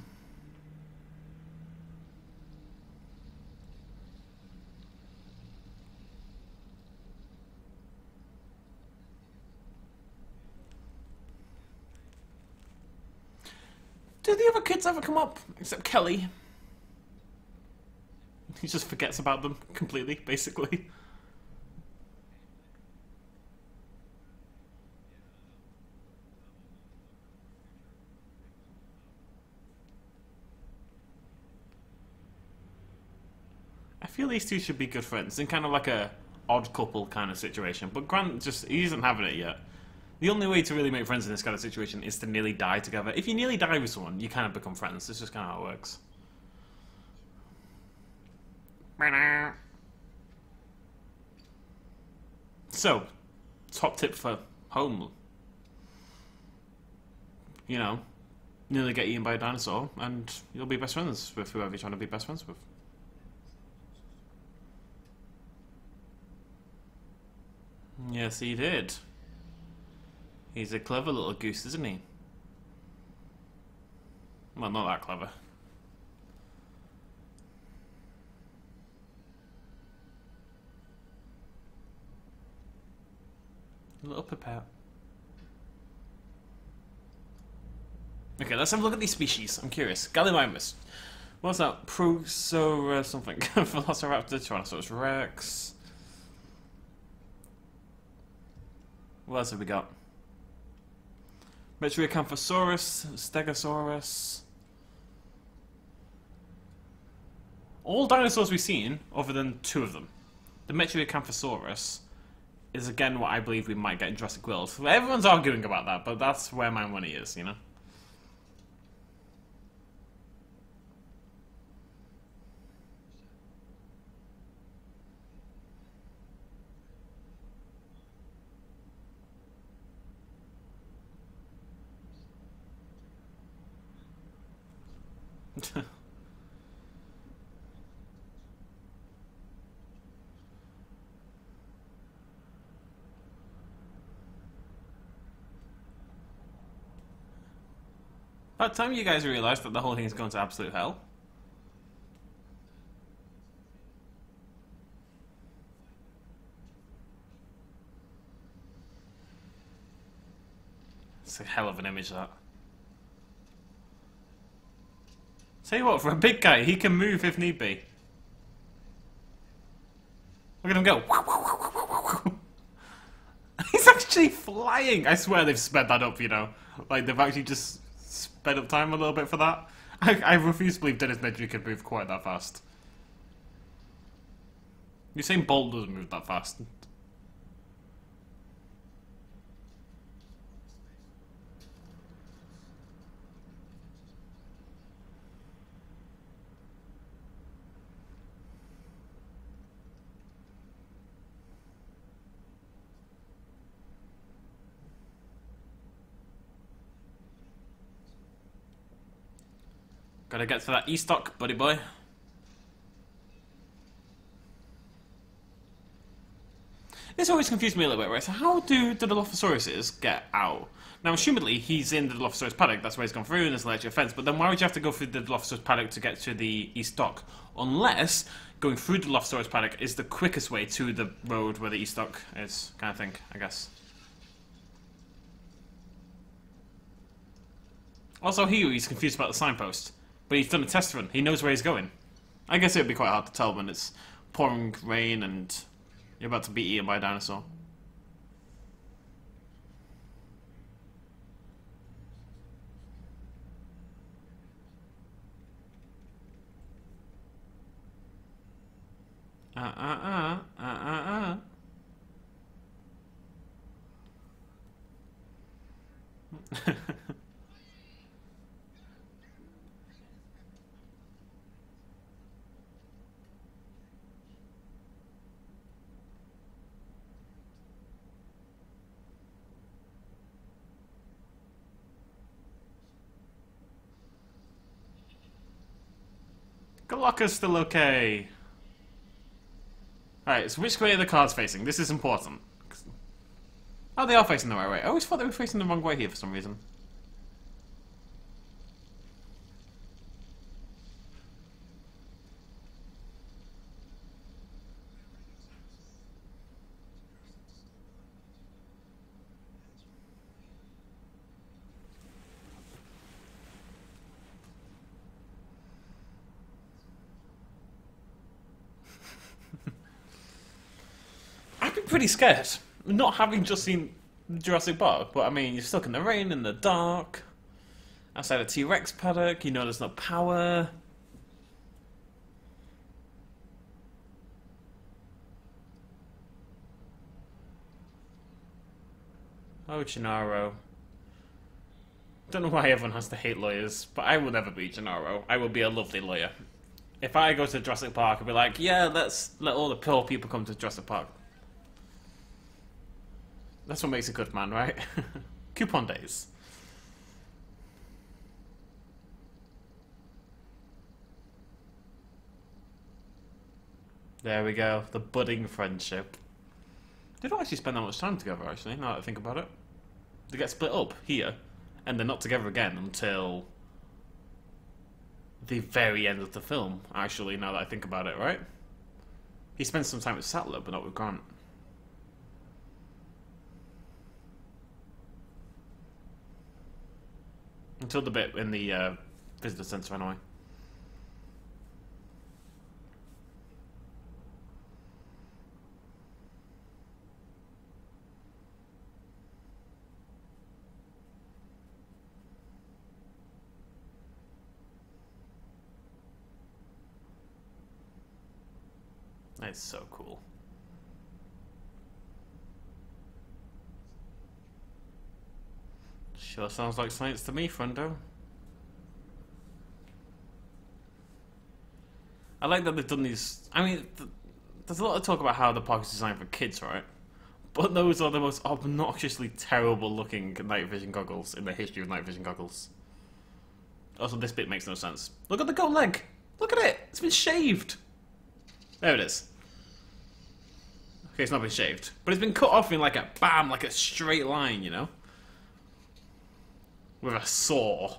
Do the other kids ever come up? Except Kelly. He just forgets about them completely, basically. I feel these two should be good friends in kind of like a odd couple kind of situation. But Grant he isn't having it yet. The only way to really make friends in this kind of situation is to nearly die together. If you nearly die with someone, you kind of become friends. That's just kind of how it works. So, top tip for home. You know, nearly get eaten by a dinosaur and you'll be best friends with whoever you're trying to be best friends with. Yes, he did. He's a clever little goose, isn't he? Well, not that clever. A little pipette. Okay, let's have a look at these species. I'm curious. Gallimimus. What's that? Proso something. Velociraptor, Tyrannosaurus Rex. What else have we got? Metriacanthosaurus, Stegosaurus. All dinosaurs we've seen, other than 2 of them. The Metriacanthosaurus is again what I believe we might get in Jurassic World. Everyone's arguing about that, but that's where my money is, you know? By the time you guys realise that the whole thing is going to absolute hell. It's a hell of an image, that. Tell you what, for a big guy, he can move if need be. Look at him go. He's actually flying. I swear they've sped that up, you know. Like, they've actually just sped up time a little bit for that. I refuse to believe Dennis Nedry could move quite that fast. You're saying Bolt doesn't move that fast. Gotta get to that E-stock, buddy boy. This always confused me a little bit, right? So how do the Dilophosauruses get out? Now, assumedly, he's in the Dilophosaurus paddock, that's where he's gone through, and there's an electric fence, but then why would you have to go through the Dilophosaurus paddock to get to the E-stock? Unless going through the Dilophosaurus paddock is the quickest way to the road where the E-stock is, kind of thing, I guess. Also, he's confused about the signpost. But he's done a test run. He knows where he's going. I guess it would be quite hard to tell when it's pouring rain and you're about to be eaten by a dinosaur. Galaka's still okay. Alright, so which way are the cards facing? This is important. Oh, they are facing the right way. I always thought they were facing the wrong way here for some reason. I'd be pretty scared, not having just seen Jurassic Park, but I mean, you're stuck in the rain, in the dark, outside a T.rex paddock, you know there's no power. Oh, Gennaro. Don't know why everyone has to hate lawyers, but I will never be Gennaro. I will be a lovely lawyer. If I go to Jurassic Park, I'll be like, yeah, let's let all the poor people come to Jurassic Park. That's what makes a good man, right? Coupon days. There we go. The budding friendship. They don't actually spend that much time together, actually, now that I think about it. They get split up here, and they're not together again until the very end of the film, actually, now that I think about it, right? He spends some time with Sattler, but not with Grant. Until the bit in the visitor centre, anyway. That's so cool. Sure sounds like science to me, friendo. I like that they've done these. I mean, there's a lot of talk about how the park is designed for kids, right? But those are the most obnoxiously terrible looking night vision goggles in the history of night vision goggles. Also, this bit makes no sense. Look at the goat leg! Look at it! It's been shaved! There it is. Okay, it's not been shaved. But it's been cut off in like a bam, like a straight line, you know? With a saw.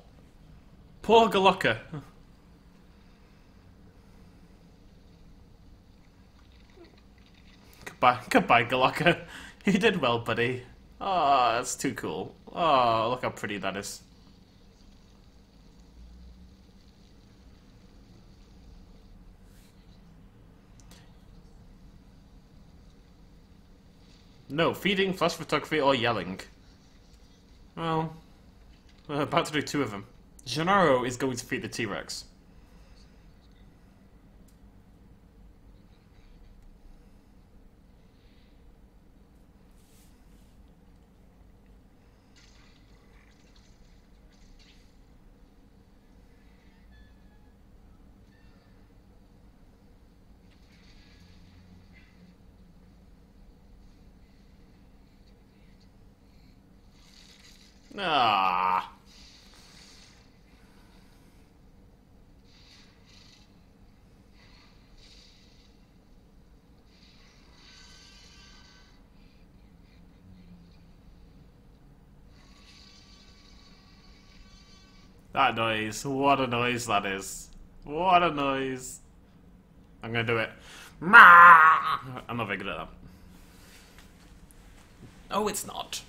Poor Galaka. Goodbye, Galaka. You did well, buddy. Oh, that's too cool. Oh, look how pretty that is. No, feeding, flash photography, or yelling. Well, we're about to do 2 of them. Gennaro is going to feed the T-Rex. Ah. That noise, what a noise that is. What a noise. I'm gonna do it. I'm not very good at that. Oh, it's not.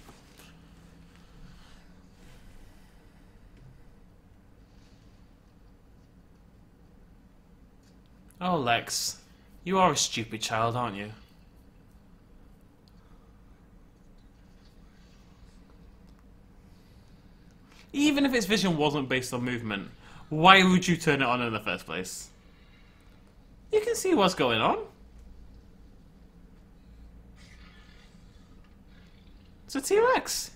Oh, Lex. You are a stupid child, aren't you? Even if its vision wasn't based on movement, why would you turn it on in the first place? You can see what's going on. It's a T-Rex.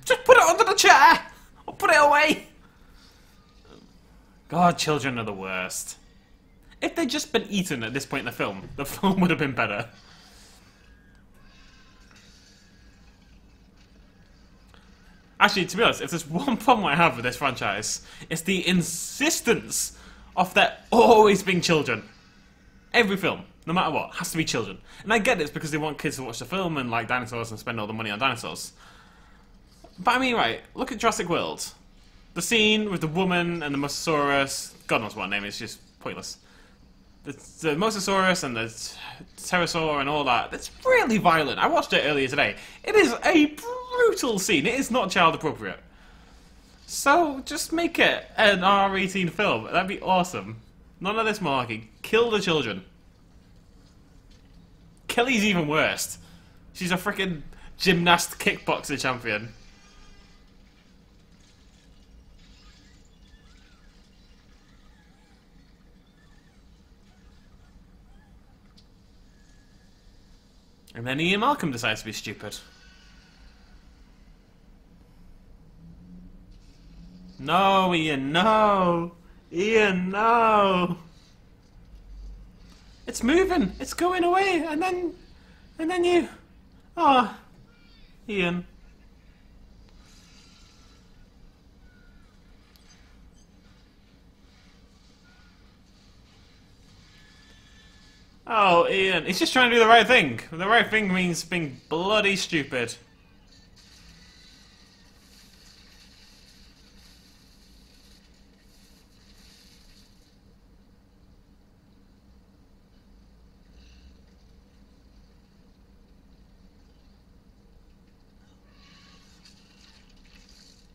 Just put it under the chair! Or put it away! God, children are the worst. If they'd just been eaten at this point in the film would have been better. Actually, to be honest, if there's one problem I have with this franchise, it's the insistence of there always being children. Every film, no matter what, has to be children. And I get it's because they want kids to watch the film and like dinosaurs and spend all the money on dinosaurs. But I mean, right, look at Jurassic World. The scene with the woman and the Mosasaurus, God knows what name, it's just pointless. The Mosasaurus and the pterosaur and all that, it's really violent. I watched it earlier today. It is a brutal scene. It is not child appropriate. So, just make it an R18 film. That'd be awesome. None of this malarkey. Kill the children. Kelly's even worse. She's a freaking gymnast kickboxer champion. And then Ian Malcolm decides to be stupid. No, Ian, no! Ian, no! It's moving! It's going away! And then you... Oh, Ian. Oh, Ian. He's just trying to do the right thing. The right thing means being bloody stupid.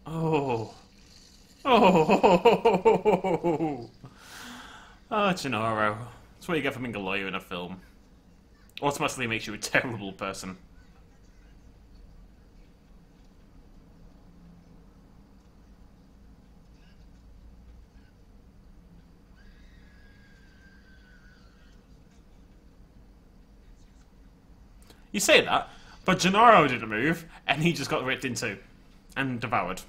Oh. Oh. Oh, Gennaro. That's what you get for being a lawyer in a film. Automatically makes you a terrible person. You say that, But Gennaro didn't move, and he just got ripped in two. And devoured.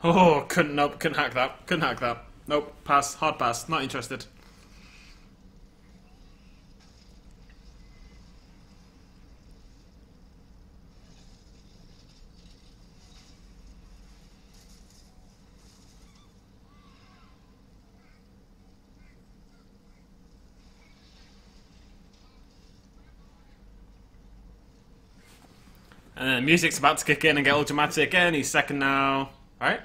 Oh, couldn't hack that. Couldn't hack that. Nope, pass, hard pass, not interested. And then the music's about to kick in and get all dramatic again. He's second now. Alright?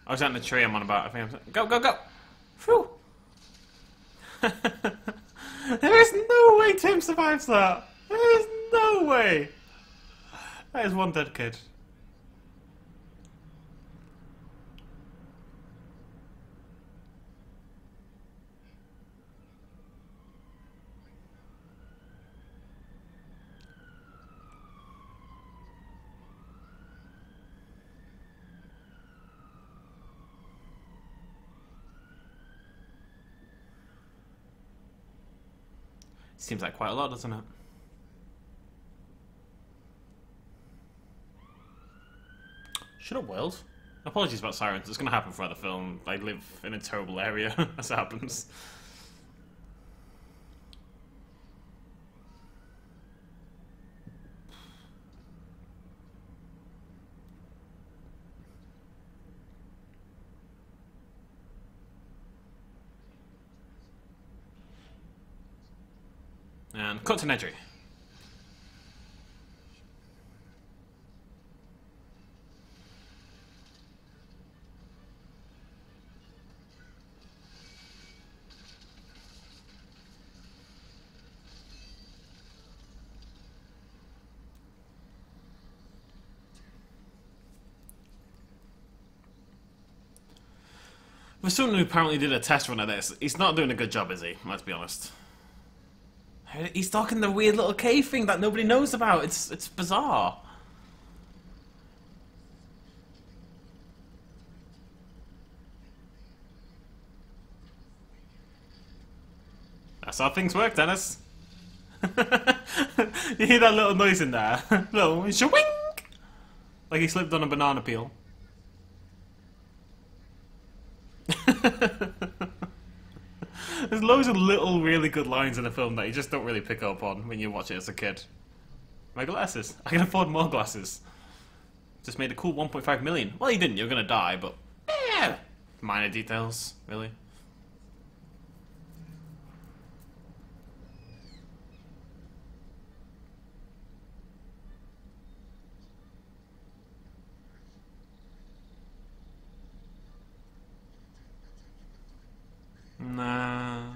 I was out in the tree I'm on about. I think I'm... Go, go, go! Phew! There is no way Tim survives that! There is no way! That is one dead kid. Seems like quite a lot, doesn't it? Shut up, world. Apologies about sirens. It's going to happen throughout the film. I live in a terrible area as it happens. And cut to Nedry. For someone who apparently did a test run of this, he's not doing a good job, is he? Let's be honest. He's talking the weird little cave thing that nobody knows about. It's bizarre. That's how things work, Dennis. You hear that little noise in there? Little shwing! Like he slipped on a banana peel. There's loads of little really good lines in the film that you just don't really pick up on when you watch it as a kid. My glasses. I can afford more glasses. Just made a cool 1.5 million. Well, you didn't. You're gonna die, but yeah, minor details, really. Nah.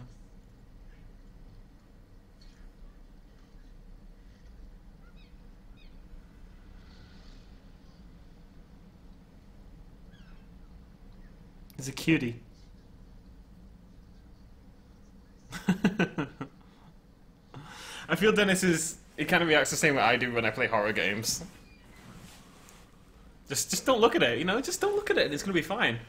He's a cutie. I feel Dennis is... He kind of reacts the same way I do when I play horror games. Just don't look at it, you know? Just don't look at it. It's gonna be fine.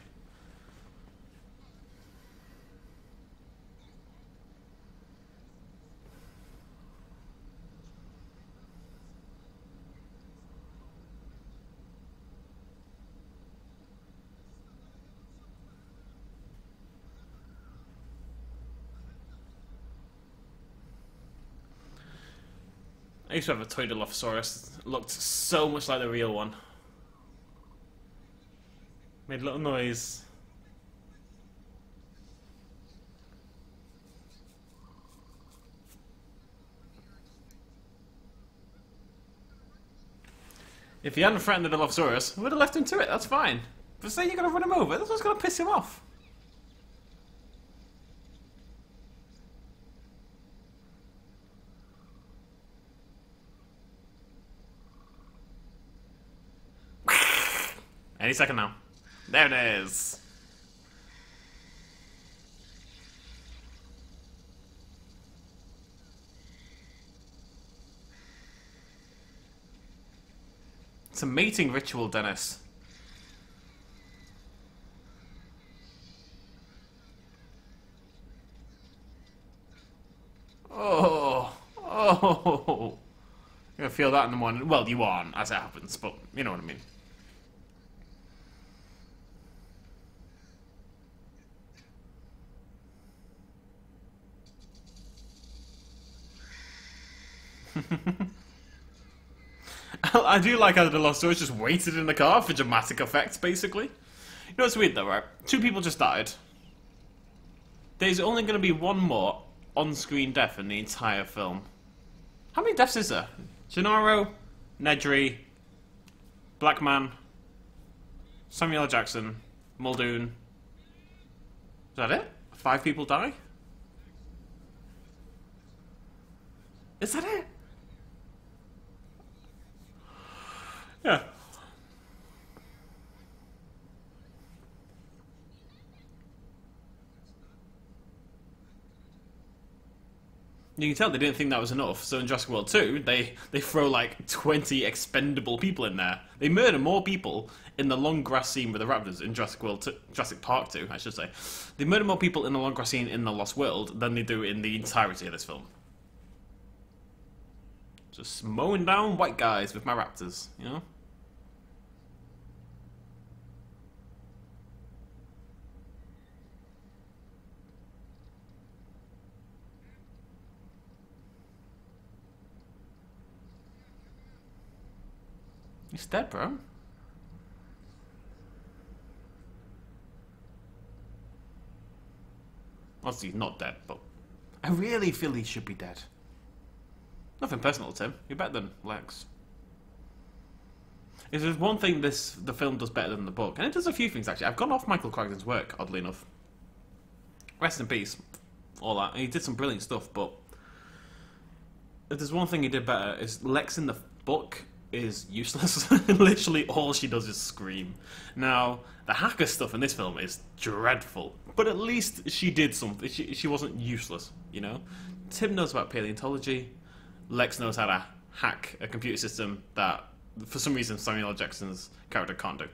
I used to have a toy Dilophosaurus. It looked so much like the real one. Made a little noise. If he hadn't threatened the Dilophosaurus, we would have left him to it, that's fine. But say you're going to run him over, that's what's going to piss him off. Any second now. There it is. It's a mating ritual, Dennis. Oh. Oh. You're going to feel that in the morning. Well, you aren't, as it happens, but you know what I mean. I do like how the Dilophosaurus just waited in the car for dramatic effect, basically. You know what's weird though, right? 2 people just died. There's only going to be 1 more on-screen death in the entire film. How many deaths is there? Gennaro, Nedry, Black Man, Samuel L. Jackson, Muldoon. Is that it? 5 people die? Is that it? Yeah. You can tell they didn't think that was enough, so in Jurassic World 2, they throw like 20 expendable people in there. They murder more people in the long grass scene with the raptors in Jurassic Park 2, I should say. They murder more people in the long grass scene in The Lost World than they do in the entirety of this film. Just mowing down white guys with my raptors, you know? He's dead, bro. Obviously, he's not dead, but I really feel he should be dead. Nothing personal, Tim. You're better than Lex. If there's one thing the film does better than the book, and it does a few things actually. I've gone off Michael Crichton's work, oddly enough. Rest in peace. All that. And he did some brilliant stuff, but if there's one thing he did better, is Lex in the book is useless. Literally all she does is scream. Now, the hacker stuff in this film is dreadful, but at least she did something. She wasn't useless, you know? Tim knows about paleontology. Lex knows how to hack a computer system that, for some reason, Samuel L. Jackson's character can't do.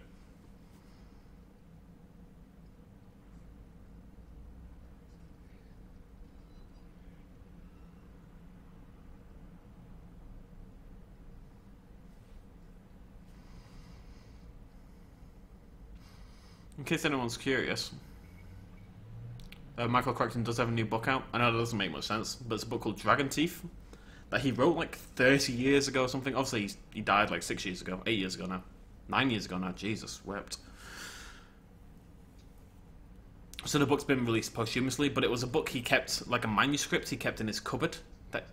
In case anyone's curious, Michael Crichton does have a new book out. I know that doesn't make much sense, but it's a book called Dragon Teeth that he wrote like 30 years ago or something. Obviously, he died like 6 years ago, 8 years ago now, 9 years ago now. Jesus, wept. So the book's been released posthumously, but it was a book he kept, like a manuscript he kept in his cupboard,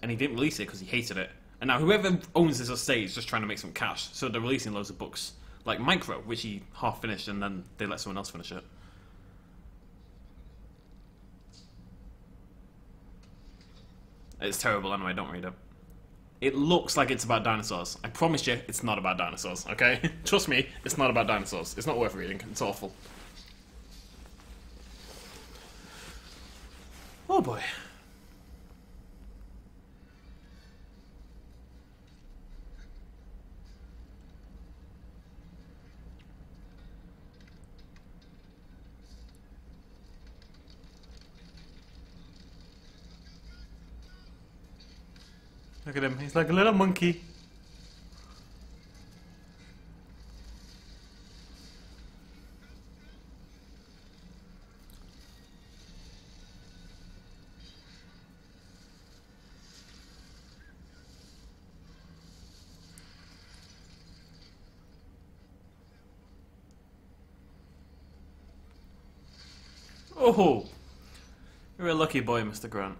and he didn't release it because he hated it. And now whoever owns this estate is just trying to make some cash, so they're releasing loads of books. Like Micro, which he half finished, and then they let someone else finish it. It's terrible anyway, don't read it. It looks like it's about dinosaurs. I promise you, it's not about dinosaurs, okay? Trust me, it's not about dinosaurs. It's not worth reading. It's awful. Oh boy. Look at him, he's like a little monkey. Oh, you're a lucky boy, Mr. Grant.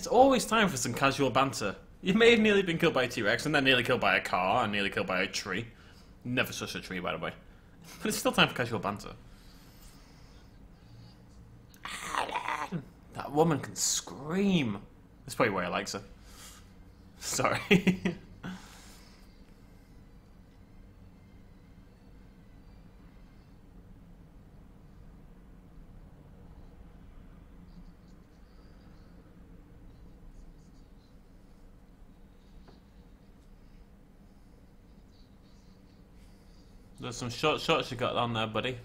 It's always time for some casual banter. You may have nearly been killed by a T-Rex, and then nearly killed by a car, and nearly killed by a tree. Never such a tree, by the way. But it's still time for casual banter. That woman can scream. That's probably why I like her. Sorry. There's some short shots you got on there, buddy.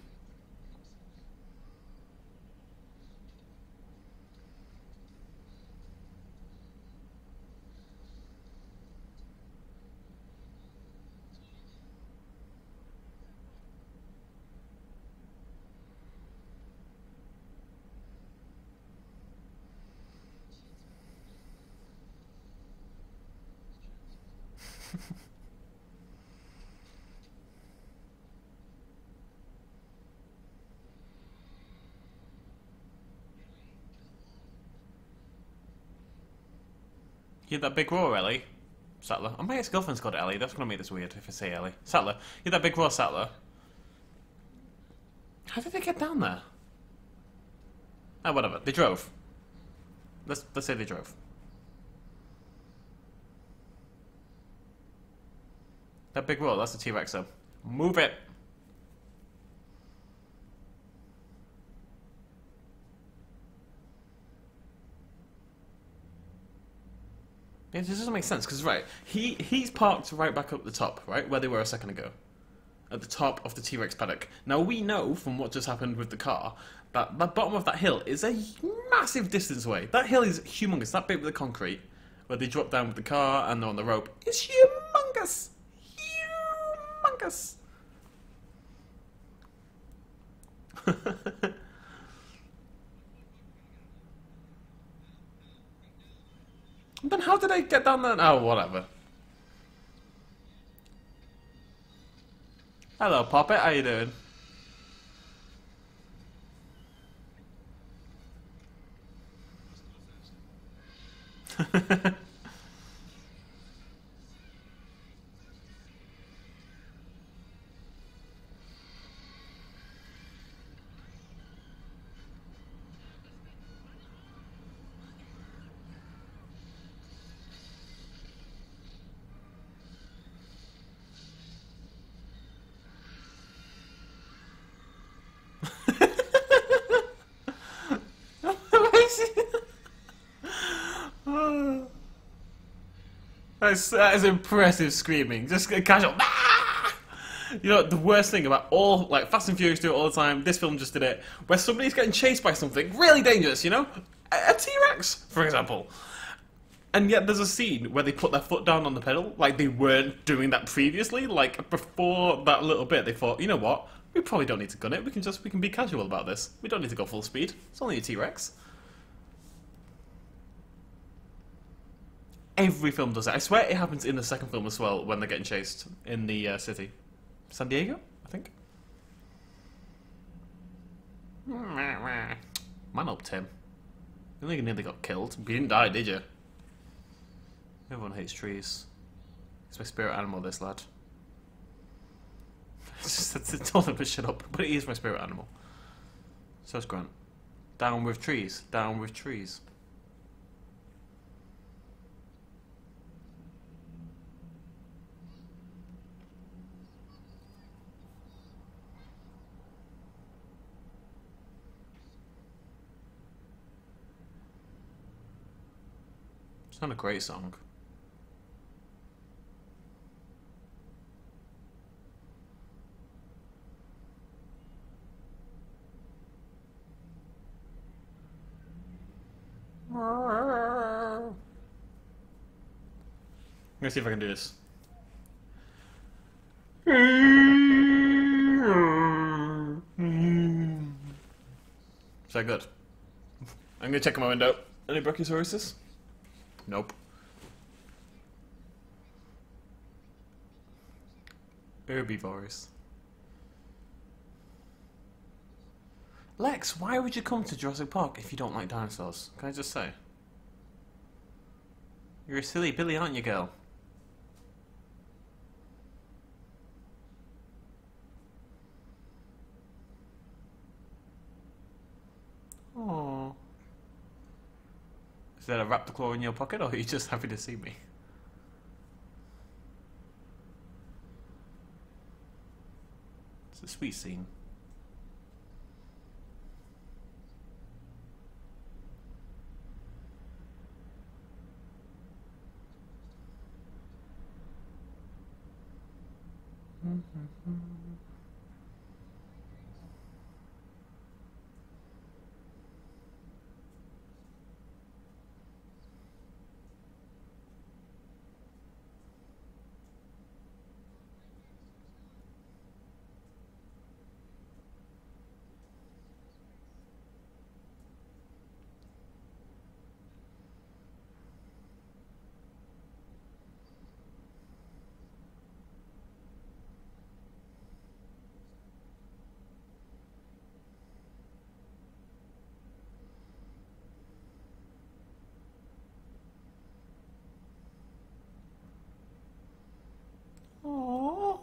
You had that big roar, Ellie Sattler. Oh, my ex-girlfriend's called Ellie. That's gonna make this weird if I say Ellie Sattler. You had that big roar, Sattler. How did they get down there? Oh, whatever. They drove. Let's say they drove. That big roar, that's the T-Rex, though. Move it. Yeah, this doesn't make sense, because, right, he's parked right back up the top, right, where they were a second ago. At the top of the T-Rex paddock. Now, we know from what just happened with the car that the bottom of that hill is a massive distance away. That hill is humongous. That bit with the concrete, where they drop down with the car and they're on the rope, is humongous. Humongous. Then how did I get down there? Oh, whatever. Hello, Poppet. How you doing? That is impressive screaming. Just casual. Ah! You know, the worst thing about all, like, Fast and Furious do it all the time, this film just did it, where somebody's getting chased by something really dangerous, you know? A T-Rex, for example. And yet there's a scene where they put their foot down on the pedal, like they weren't doing that previously. Like, before that little bit, they thought, you know what? We probably don't need to gun it, we can be casual about this. We don't need to go full speed. It's only a T-Rex. Every film does it. I swear it happens in the second film as well, when they're getting chased in the city. San Diego, I think. Man up, Tim. You think you nearly got killed. You didn't die, did you? Everyone hates trees. It's my spirit animal, this lad. Told him to shut up, but he is my spirit animal. So's Grant. Down with trees. Down with trees. It's not a great song. I'm gonna see if I can do this. Is that good? I'm gonna check my window. Any Brachiosaurus? Nope. Herbivores. Lex, why would you come to Jurassic Park if you don't like dinosaurs? Can I just say? You're a silly Billy, aren't you, girl? Aww. Is there a raptor claw in your pocket, or are you just happy to see me? It's a sweet scene. Aww.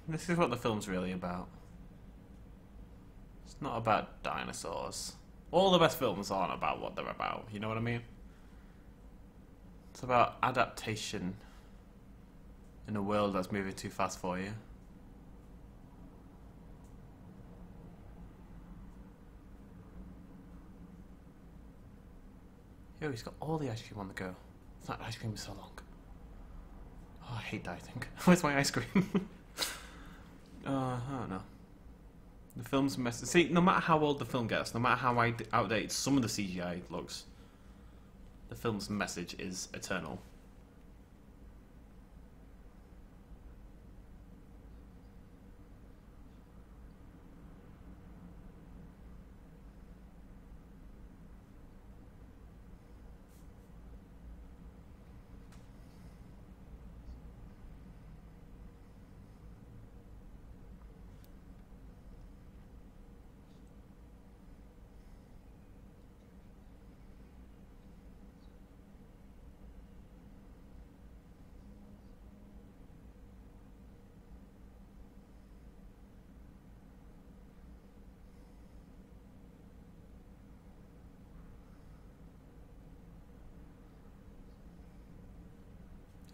This is what the film's really about. It's not about dinosaurs. All the best films aren't about what they're about, you know what I mean? It's about adaptation in a world that's moving too fast for you. Yo, he's got all the ice cream on the go. That ice cream is so long. Oh, I hate dieting. Where's my ice cream? I don't know. The film's message. See, no matter how old the film gets, no matter how outdated some of the CGI looks, the film's message is eternal.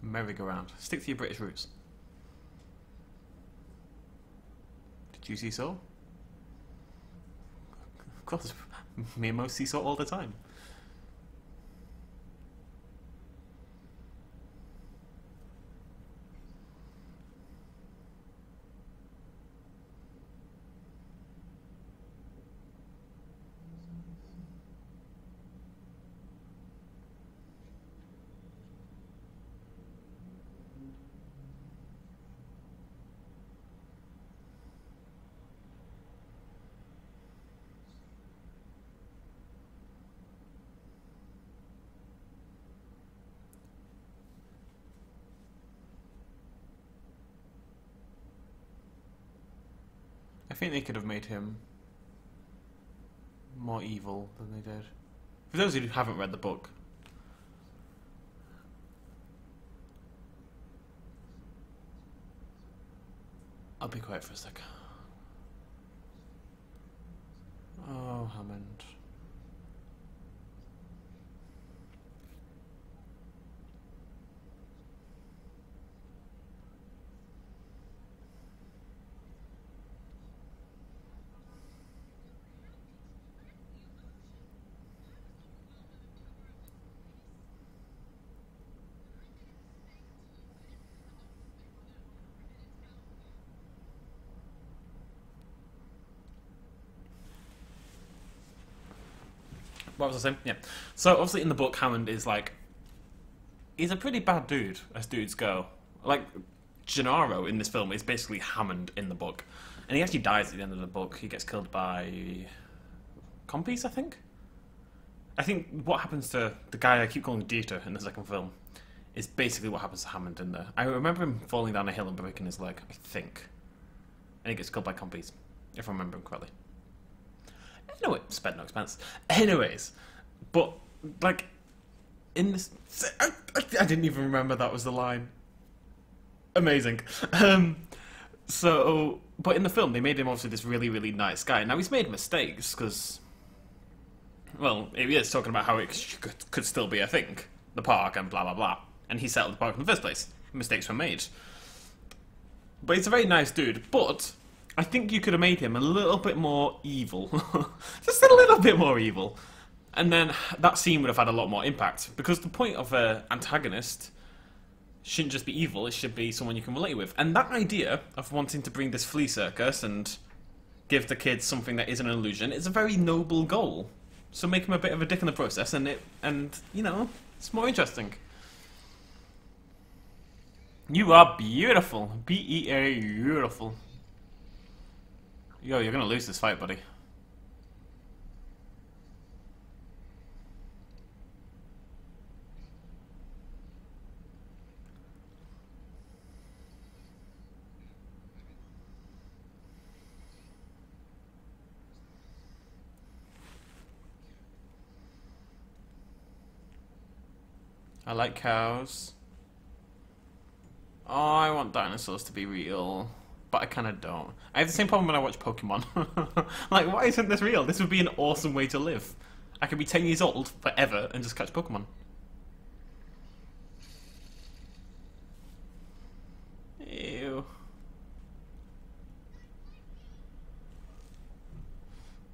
Merry-go-round. Stick to your British roots. Did you see Saw? Of course, me and Mo see Saw all the time. I think they could have made him more evil than they did. For those who haven't read the book, I'll be quiet for a sec. Oh, Hammond. What was I saying? Yeah. So obviously in the book, Hammond is like, he's a pretty bad dude, as dudes go. Like, Gennaro in this film is basically Hammond in the book. And he actually dies at the end of the book. He gets killed by Compies, I think? I think what happens to the guy I keep calling Dieter in the second film is basically what happens to Hammond in there. I remember him falling down a hill and breaking his leg, I think. And he gets killed by Compies, if I remember him correctly. Anyway, spent no expense. Anyways, But like in this, I didn't even remember that was the line. Amazing. So, but in the film, they made him obviously this really, really nice guy. Now, he's made mistakes, because, well, he is talking about how it could still be a thing, the park, and blah, blah, blah. And he settled the park in the first place. Mistakes were made. But he's a very nice dude, but I think you could have made him a little bit more evil. Just a little bit more evil. And then that scene would have had a lot more impact, because the point of an antagonist shouldn't just be evil, it should be someone you can relate with. And that idea of wanting to bring this flea circus and give the kids something that isn't an illusion is a very noble goal. So make him a bit of a dick in the process, and you know, it's more interesting. You are beautiful. B-E-A, beautiful. Yo, you're gonna lose this fight, buddy. I like cows. Oh, I want dinosaurs to be real. But I kind of don't. I have the same problem when I watch Pokemon. Like, why isn't this real? This would be an awesome way to live. I could be 10 years old forever and just catch Pokemon. Ew.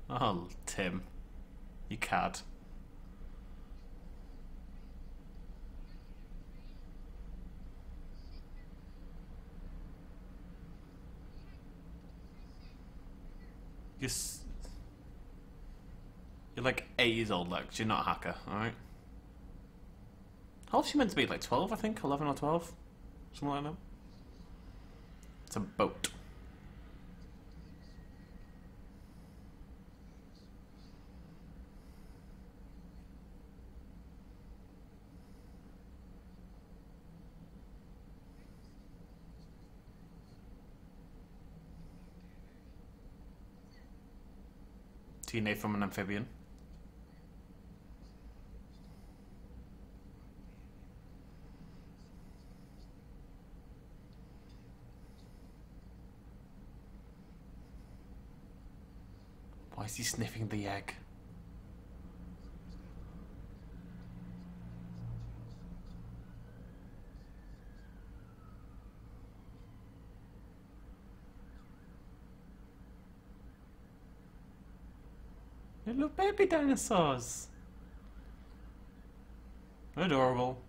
Oh, Tim. You cad. You're like 8 years old, Lex. You're not a hacker, alright? How old is she meant to be? Like 12, I think? 11 or 12? Something like that. It's a boat. DNA from an amphibian. Why is he sniffing the egg? Little baby dinosaurs. Adorable.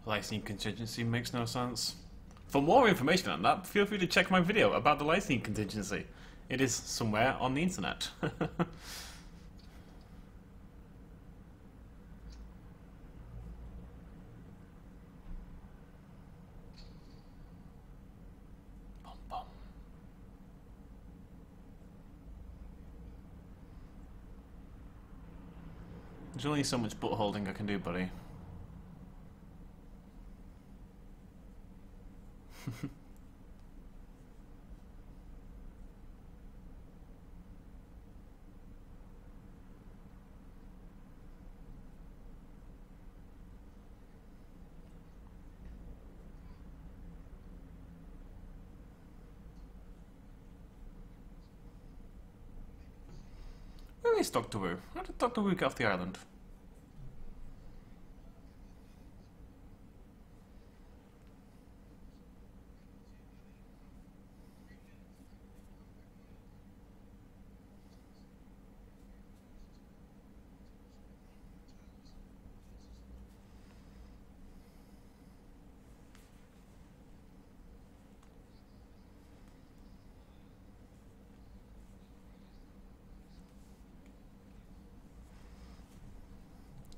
Licensing contingency makes no sense. For more information on that, feel free to check my video about the licensing contingency. It is somewhere on the internet. Bum, bum. There's only so much butt holding I can do, buddy. Where is Doctor Wu? How did Doctor Wu get off the island?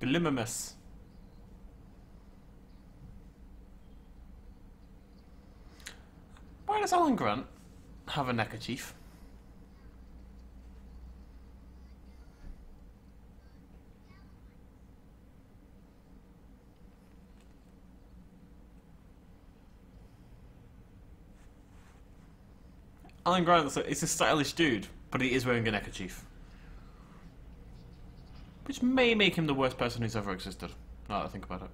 Glimmermus. Why does Alan Grant have a neckerchief? Alan Grant is a stylish dude, but he is wearing a neckerchief. Which may make him the worst person who's ever existed, now that I think about it.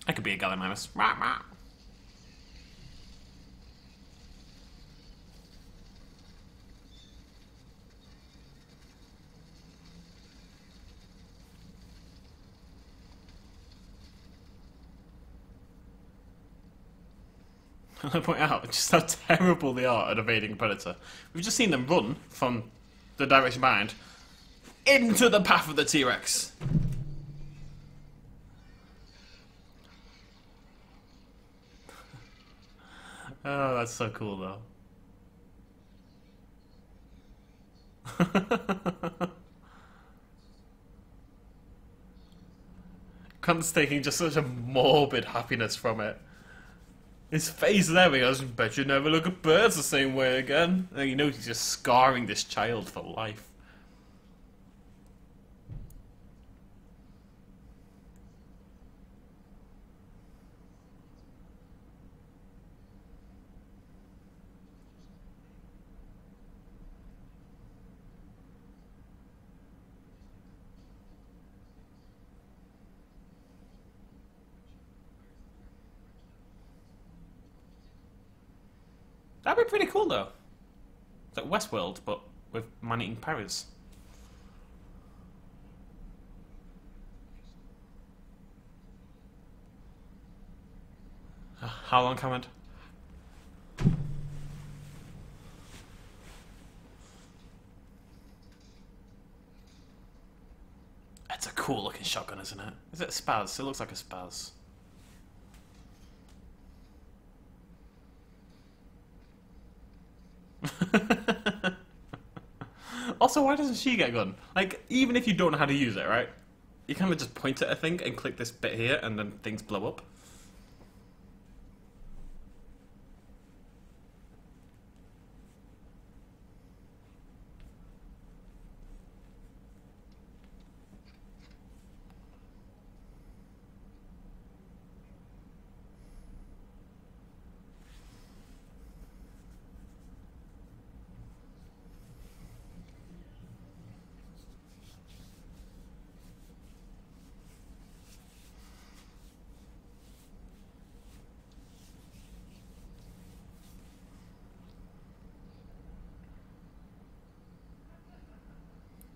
I could be a Gallimimus. I point out just how terrible they are at evading a predator. We've just seen them run from the direction behind into the path of the T-Rex. Oh, that's so cool, though. Cunt's taking just such a morbid happiness from it. His face there, he goes, bet you never look at birds the same way again. And you know he's just scarring this child for life. That'd be pretty cool, though. It's like Westworld, but with man-eating parrots. How long, Hammond? It's a cool-looking shotgun, isn't it? Is it a Spaz? It looks like a Spaz. Also, why doesn't she get a gun? Like, even if you don't know how to use it, right? You kind of just point at a thing and click this bit here, and then things blow up.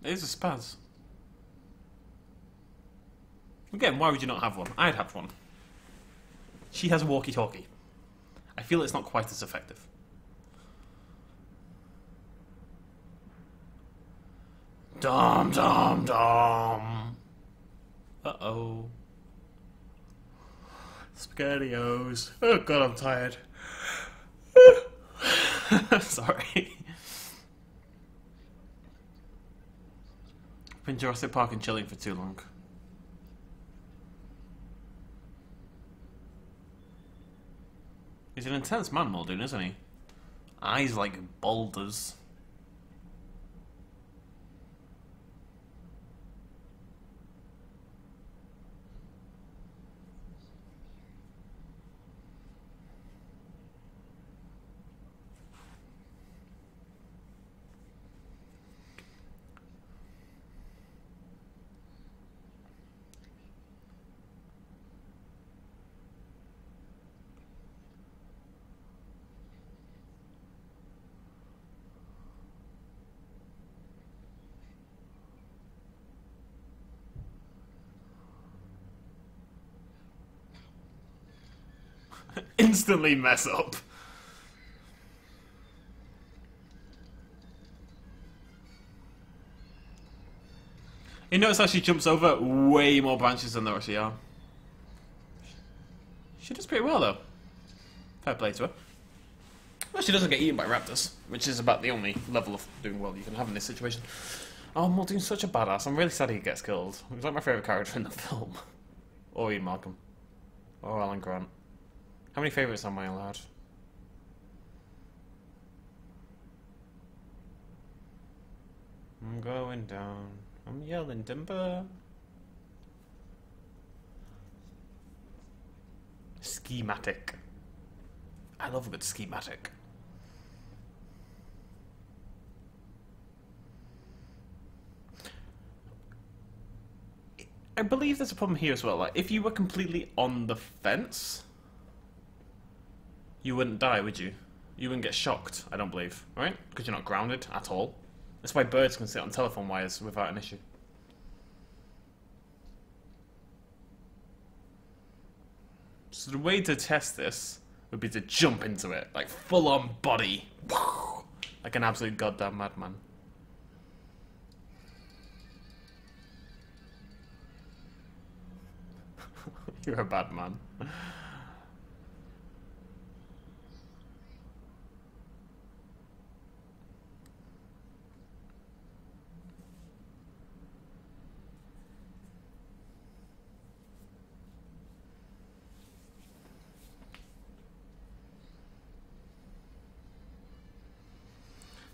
It is a Spaz. Again, why would you not have one? I'd have one. She has a walkie-talkie. I feel it's not quite as effective. Dom, dom, dom. Uh-oh. SpaghettiOs. Oh god, I'm tired. Sorry. Been Jurassic Park and chilling for too long. He's an intense man, Muldoon, isn't he? Eyes like boulders. instantly mess up. You notice how she jumps over way more branches than the rest of you are. She does pretty well, though. Fair play to her. Well, she doesn't get eaten by raptors, which is about the only level of doing well you can have in this situation. Oh, Muldoon's such a badass. I'm really sad he gets killed. He's like my favourite character in the film. Or Ian Malcolm. Or Alan Grant. How many favourites am I allowed? I'm going down. I'm yelling timber. Schematic. I love a good schematic. I believe there's a problem here as well. Like, if you were completely on the fence, you wouldn't die, would you? You wouldn't get shocked, I don't believe, right? Because you're not grounded at all. That's why birds can sit on telephone wires without an issue. So the way to test this would be to jump into it, like full-on body. Like an absolute goddamn madman. You're a bad man.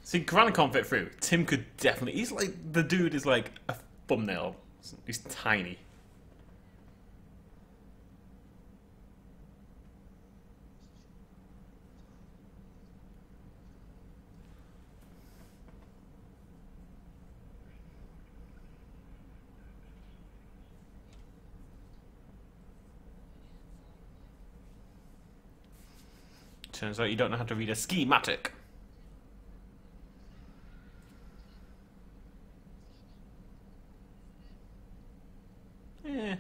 See, Grant can't fit through. Tim could definitely. He's like, the dude is like a thumbnail. He's tiny. Turns out you don't know how to read a schematic. Eh.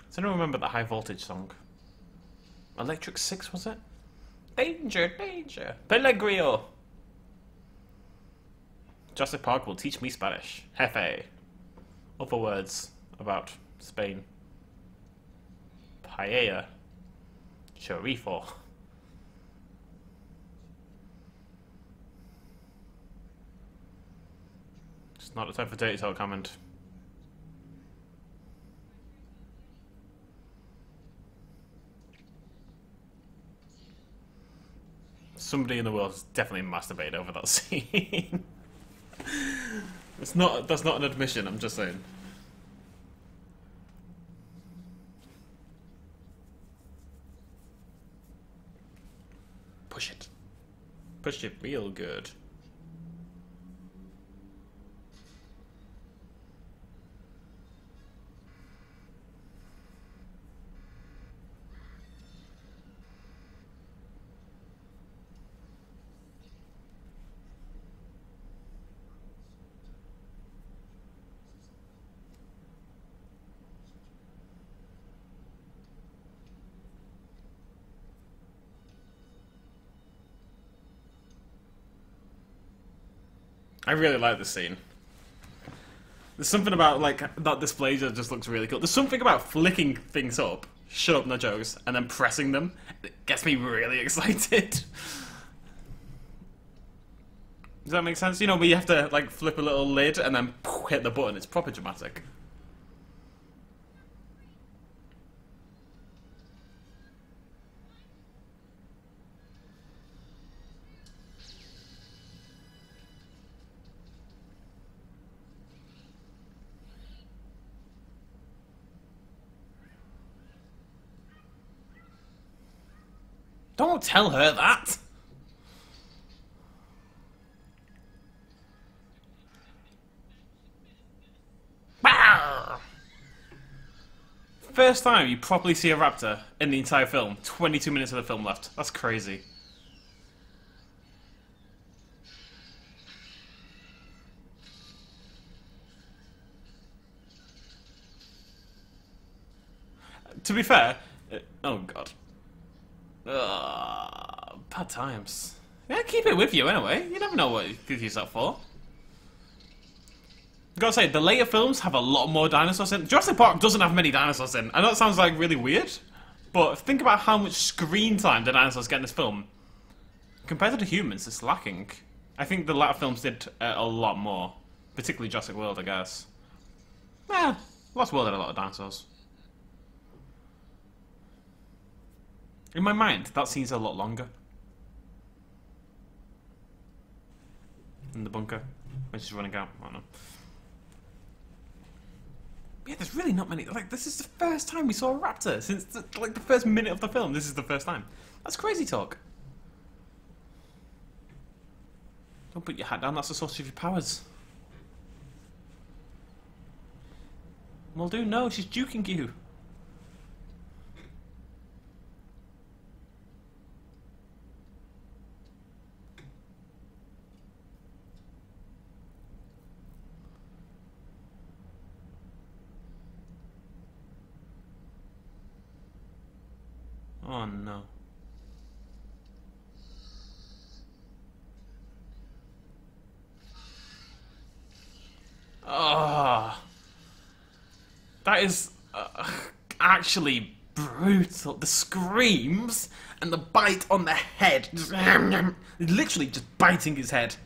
Does anyone remember the high voltage song? Electric Six, was it? Danger, danger. Peligro. Jurassic Park will teach me Spanish. Jefe. Other words about Spain. Paella. Chorizo. It's not the time for dirty talk, Hammond. Somebody in the world has definitely masturbated over that scene. That's not an admission, I'm just saying. Push it. Push it real good. I really like this scene. There's something about, like, that display that just looks really cool. There's something about flicking things up, shut up, no jokes, and then pressing them. It gets me really excited. Does that make sense? You know, where you have to, like, flip a little lid and then hit the button. It's proper dramatic. Don't tell her that! First time you properly see a raptor in the entire film. 22 minutes of the film left. That's crazy. to be fair, oh god. Bad times. Yeah, keep it with you anyway. You never know what you could use that for. Gotta say, the later films have a lot more dinosaurs in. Jurassic Park doesn't have many dinosaurs in. I know it sounds like really weird, but think about how much screen time the dinosaurs get in this film. Compared to the humans, it's lacking. I think the latter films did a lot more. Particularly Jurassic World, I guess. Yeah, Lost World had a lot of dinosaurs. In my mind, that scene's a lot longer. In the bunker, when she's running out, I don't know. Yeah, there's really not many. Like, this is the first time we saw a raptor since the first minute of the film. This is the first time. That's crazy talk. Don't put your hat down. That's the source of your powers. Well, do no. She's juking you. Oh no. Oh, that is actually brutal. The screams and the bite on the head. Literally just biting his head.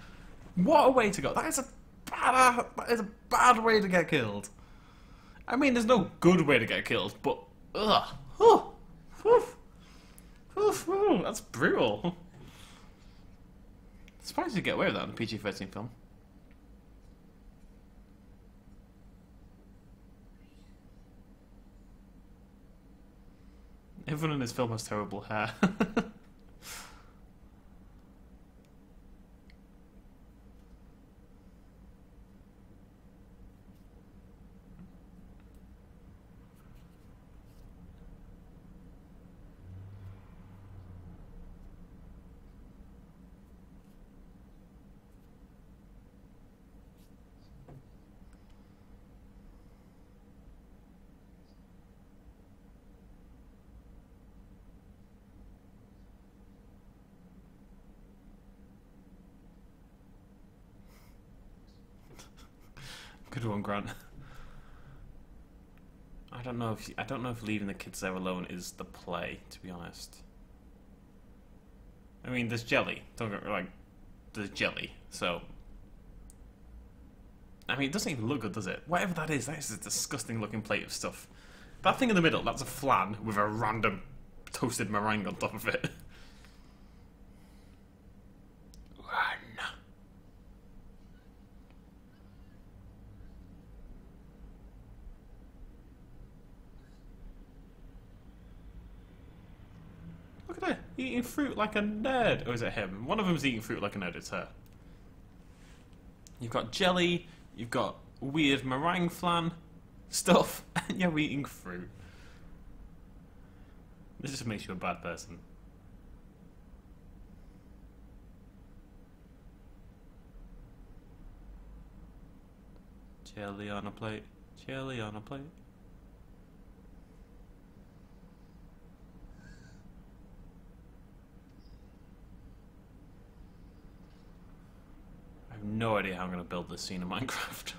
What a way to go. That is a bad way to get killed. I mean, there's no good way to get killed, but ugh. Oh. Oof. Oof, ooh, that's brutal. Surprised you get away with that in a PG-13 film. Everyone in this film has terrible hair. Good one, Grant. I don't know if leaving the kids there alone is the play, to be honest. I mean, there's jelly. Don't get like, there's jelly. So, I mean, it doesn't even look good, does it? Whatever that is a disgusting looking plate of stuff. That thing in the middle, that's a flan with a random toasted meringue on top of it. Look at her, eating fruit like a nerd. Or is it him? One of them's eating fruit like a nerd, it's her. You've got jelly, you've got weird meringue flan stuff, and you're eating fruit. This just makes you a bad person. Jelly on a plate, jelly on a plate. I have no idea how I'm going to build this scene in Minecraft.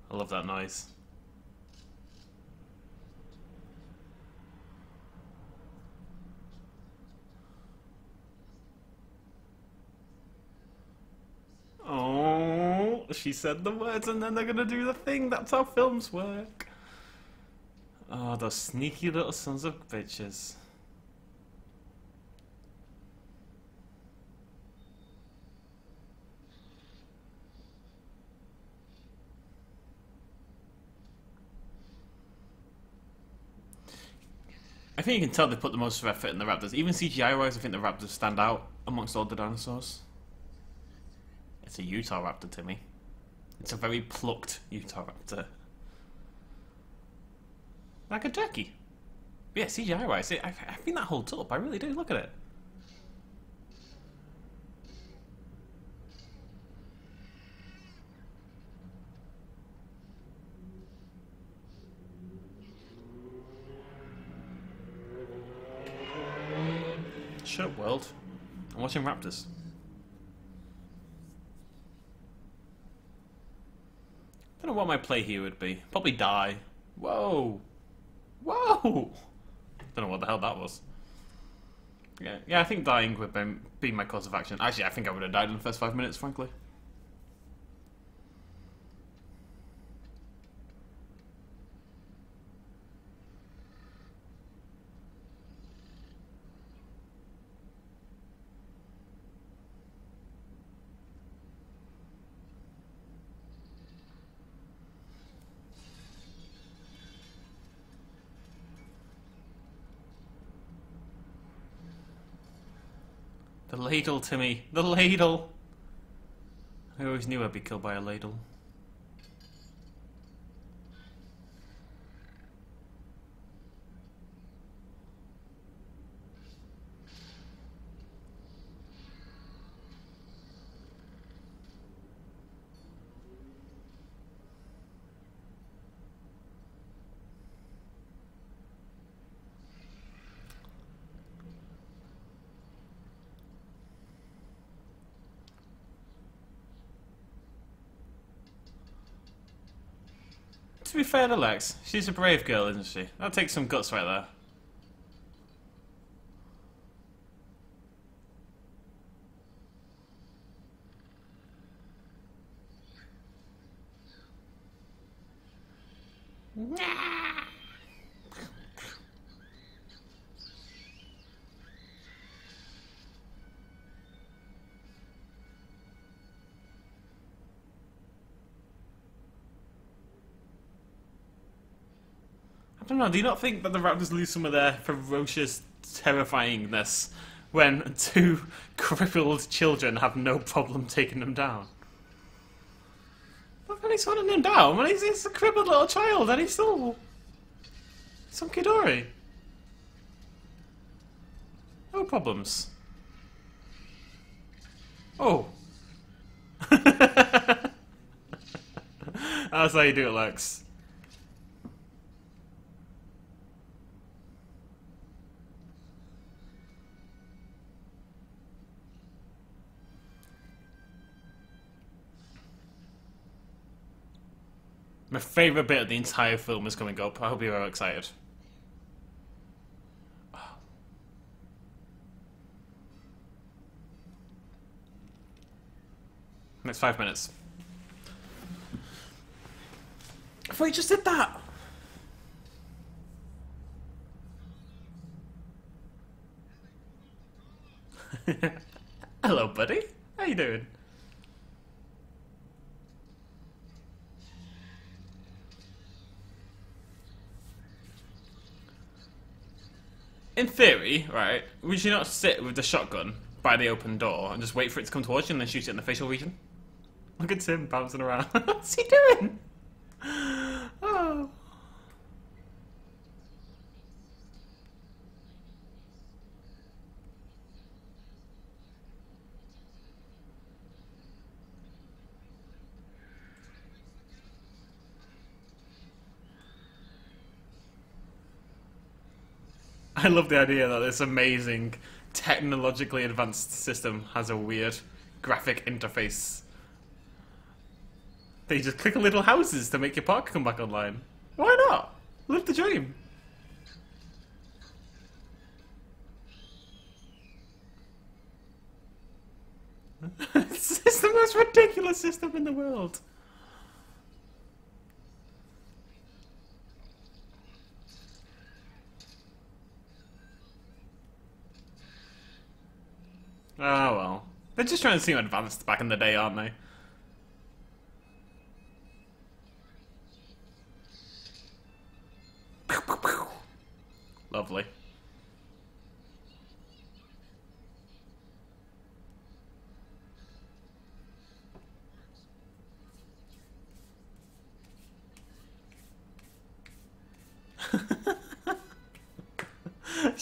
I love that noise. Oh, she said the words and then they're gonna do the thing. That's how films work. Oh, those sneaky little sons of bitches. I think you can tell they put the most effort in the raptors. Even CGI-wise, I think the raptors stand out amongst all the dinosaurs. It's a Utah raptor to me. It's a very plucked Utah raptor. Like a turkey. But yeah, CGI-wise, I think that holds up. I really do. Look at it. Shut up, world. I'm watching raptors. Don't know what my play here would be. Probably die. Whoa! Whoa! Don't know what the hell that was. Yeah, I think dying would be my course of action. Actually, I think I would have died in the first 5 minutes, frankly. The ladle, Timmy. The ladle! I always knew I'd be killed by a ladle. To be fair to Lex, she's a brave girl, isn't she? That takes some guts right there. I don't know, do you not think that the raptors lose some of their ferocious terrifyingness when two crippled children have no problem taking them down? Look, he's hunting him down, and he's a crippled little child, and he's still some Kidori. No problems. Oh. That's how you do it, Lex. My favourite bit of the entire film is coming up. I hope you're all excited. Next 5 minutes. I thought you just did that! Hello, buddy. How you doing? In theory, right, would you not sit with the shotgun by the open door and just wait for it to come towards you and then shoot it in the facial region? Look at Tim bouncing around. What's he doing? Oh. I love the idea that this amazing, technologically advanced system has a weird graphic interface. They just click on little houses to make your park come back online. Why not? Live the dream. It's the most ridiculous system in the world. Oh well. They're just trying to seem advanced back in the day, aren't they? Lovely.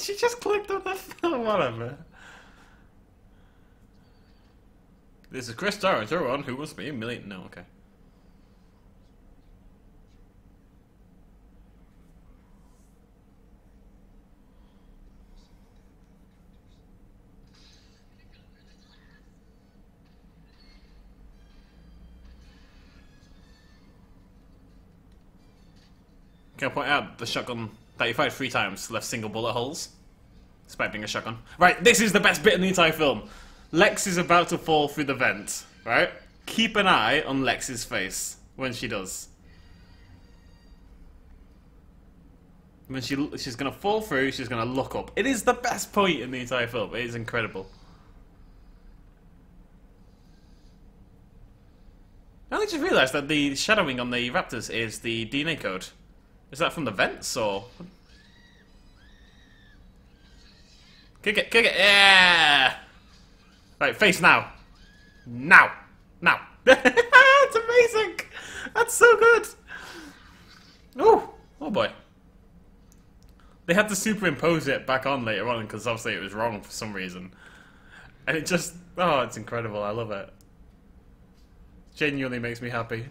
She just clicked on the film, whatever. This is Chris Tarrant on Who Wants to Be a Million? No, okay. Can I point out the shotgun that he fired 3 times left single bullet holes? Despite being a shotgun. Right, this is the best bit in the entire film. Lex is about to fall through the vent, right? Keep an eye on Lex's face when she does. When she's gonna fall through, she's gonna look up. It is the best point in the entire film. It is incredible. I only just realised that the shadowing on the raptors is the DNA code. Is that from the vents, or...? Kick it, yeah! Right, face now. Now! It's amazing! That's so good! Oh boy. They had to superimpose it back on later on, because obviously it was wrong for some reason. And it just... oh, it's incredible, I love it. Genuinely makes me happy.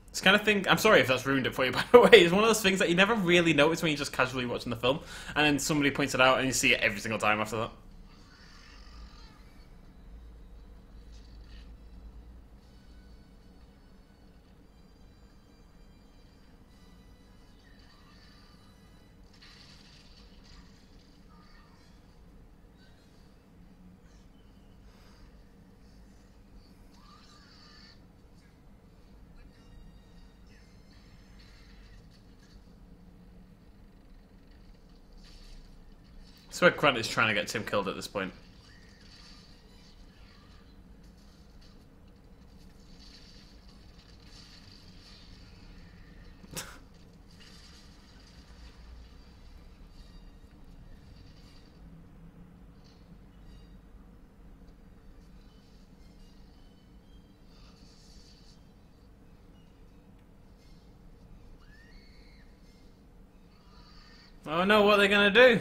It's kind of thing. I'm sorry if that's ruined it for you, by the way. It's one of those things that you never really notice when you're just casually watching the film, and then somebody points it out, and you see it every single time after that. I swear Grant is trying to get Tim killed at this point. Oh no, what are they gonna do?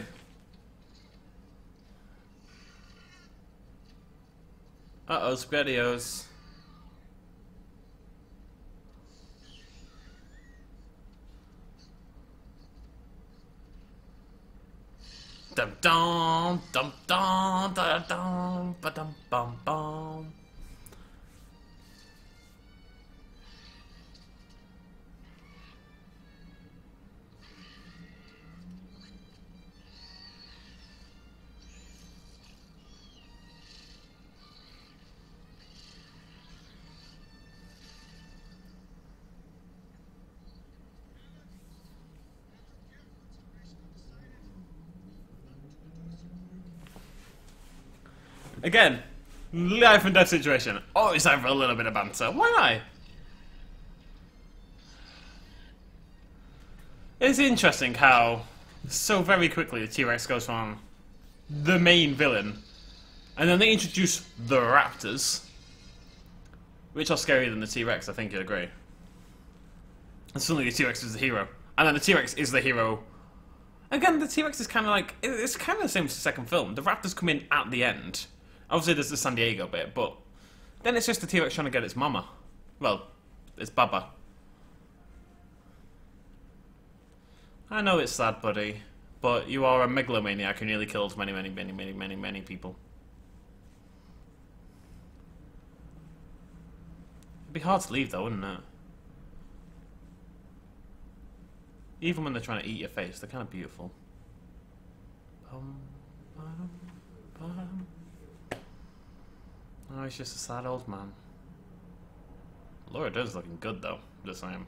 Uh-oh, SpaghettiOs. Dum dum dum dum dum dum ba dum bum bum. Again, life and death situation. Always time for a little bit of banter. Why not? It's interesting how so very quickly the T-Rex goes from the main villain, and then they introduce the raptors, which are scarier than the T-Rex, I think you'd agree. And suddenly the T-Rex is the hero. And then the T-Rex is the hero. Again, the T-Rex is kind of like... it's kind of the same as the second film. The raptors come in at the end. Obviously there's the San Diego bit, but... then it's just the T-Rex trying to get its mama. Well, its baba. I know it's sad, buddy. But you are a megalomaniac who nearly killed many, many, many, many, many, many people. It'd be hard to leave though, wouldn't it? Even when they're trying to eat your face, they're kind of beautiful. Oh, he's just a sad old man. Laura Dern's looking good though, just saying.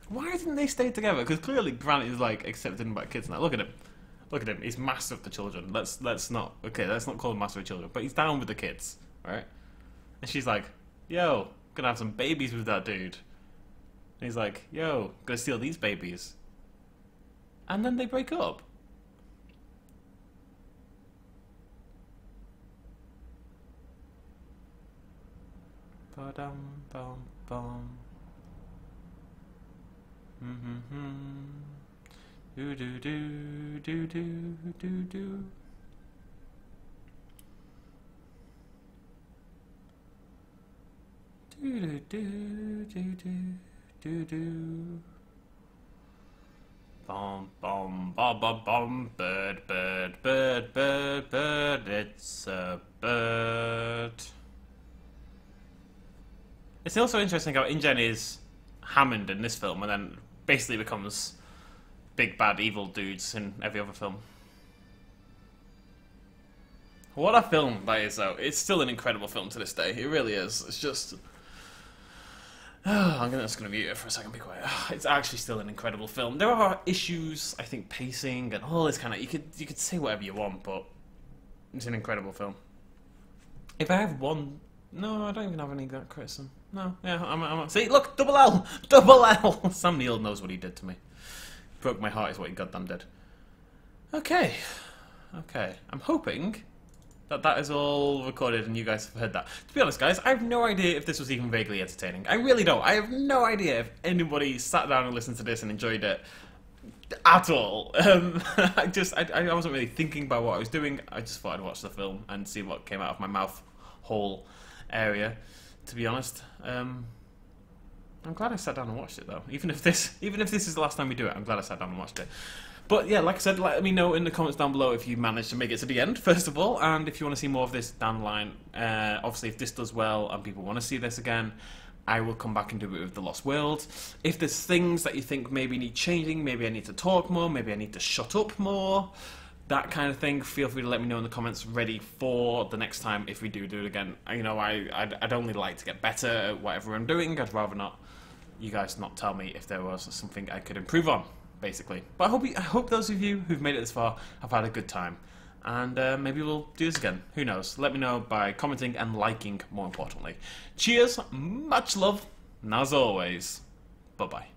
Why didn't they stay together? Because clearly Grant is like accepting about kids now. Look at him. Look at him. He's master of the children. Let's not call him master of children. But he's down with the kids, right? And she's like, "Yo, gonna have some babies with that dude." And he's like, "Yo, gonna steal these babies." and then they break up. Ba-dum, bum, bum. Do do do do do do do. Do do do do do do. Bum bum bum bum bum. Bird bird bird bird bird. It's a bird. It's also interesting how InGen is Hammond in this film, and then basically becomes big bad evil dudes in every other film. What a film that is, though. It's still an incredible film to this day. It really is. It's just... I'm just going to mute it for a second, be quiet. It's actually still an incredible film. There are issues, I think, pacing and all this kind of... You could say whatever you want, but it's an incredible film. If I have one... No, I don't even have any that criticism. No, yeah, I'm see, look, double L! Double L! Sam Neill knows what he did to me. Broke my heart is what he goddamn did. Okay. Okay. I'm hoping that that is all recorded and you guys have heard that. To be honest, guys, I have no idea if this was even vaguely entertaining. I really don't. I have no idea if anybody sat down and listened to this and enjoyed it at all. I wasn't really thinking about what I was doing. I just thought I'd watch the film and see what came out of my mouth hole area, to be honest. I'm glad I sat down and watched it, though. Even if this is the last time we do it, I'm glad I sat down and watched it. But yeah, like I said, let me know in the comments down below if you managed to make it to the end, first of all, and if you want to see more of this down the line. Obviously, if this does well and people want to see this again, I will come back and do it with The Lost World. If there's things that you think maybe need changing, maybe I need to talk more, maybe I need to shut up more, that kind of thing, feel free to let me know in the comments, ready for the next time if we do it again. You know, I'd only like to get better at whatever I'm doing. I'd rather not, you guys not tell me if there was something I could improve on, basically. But I hope those of you who've made it this far have had a good time. And maybe we'll do this again. Who knows? Let me know by commenting and liking, more importantly. Cheers, much love, and as always, bye-bye.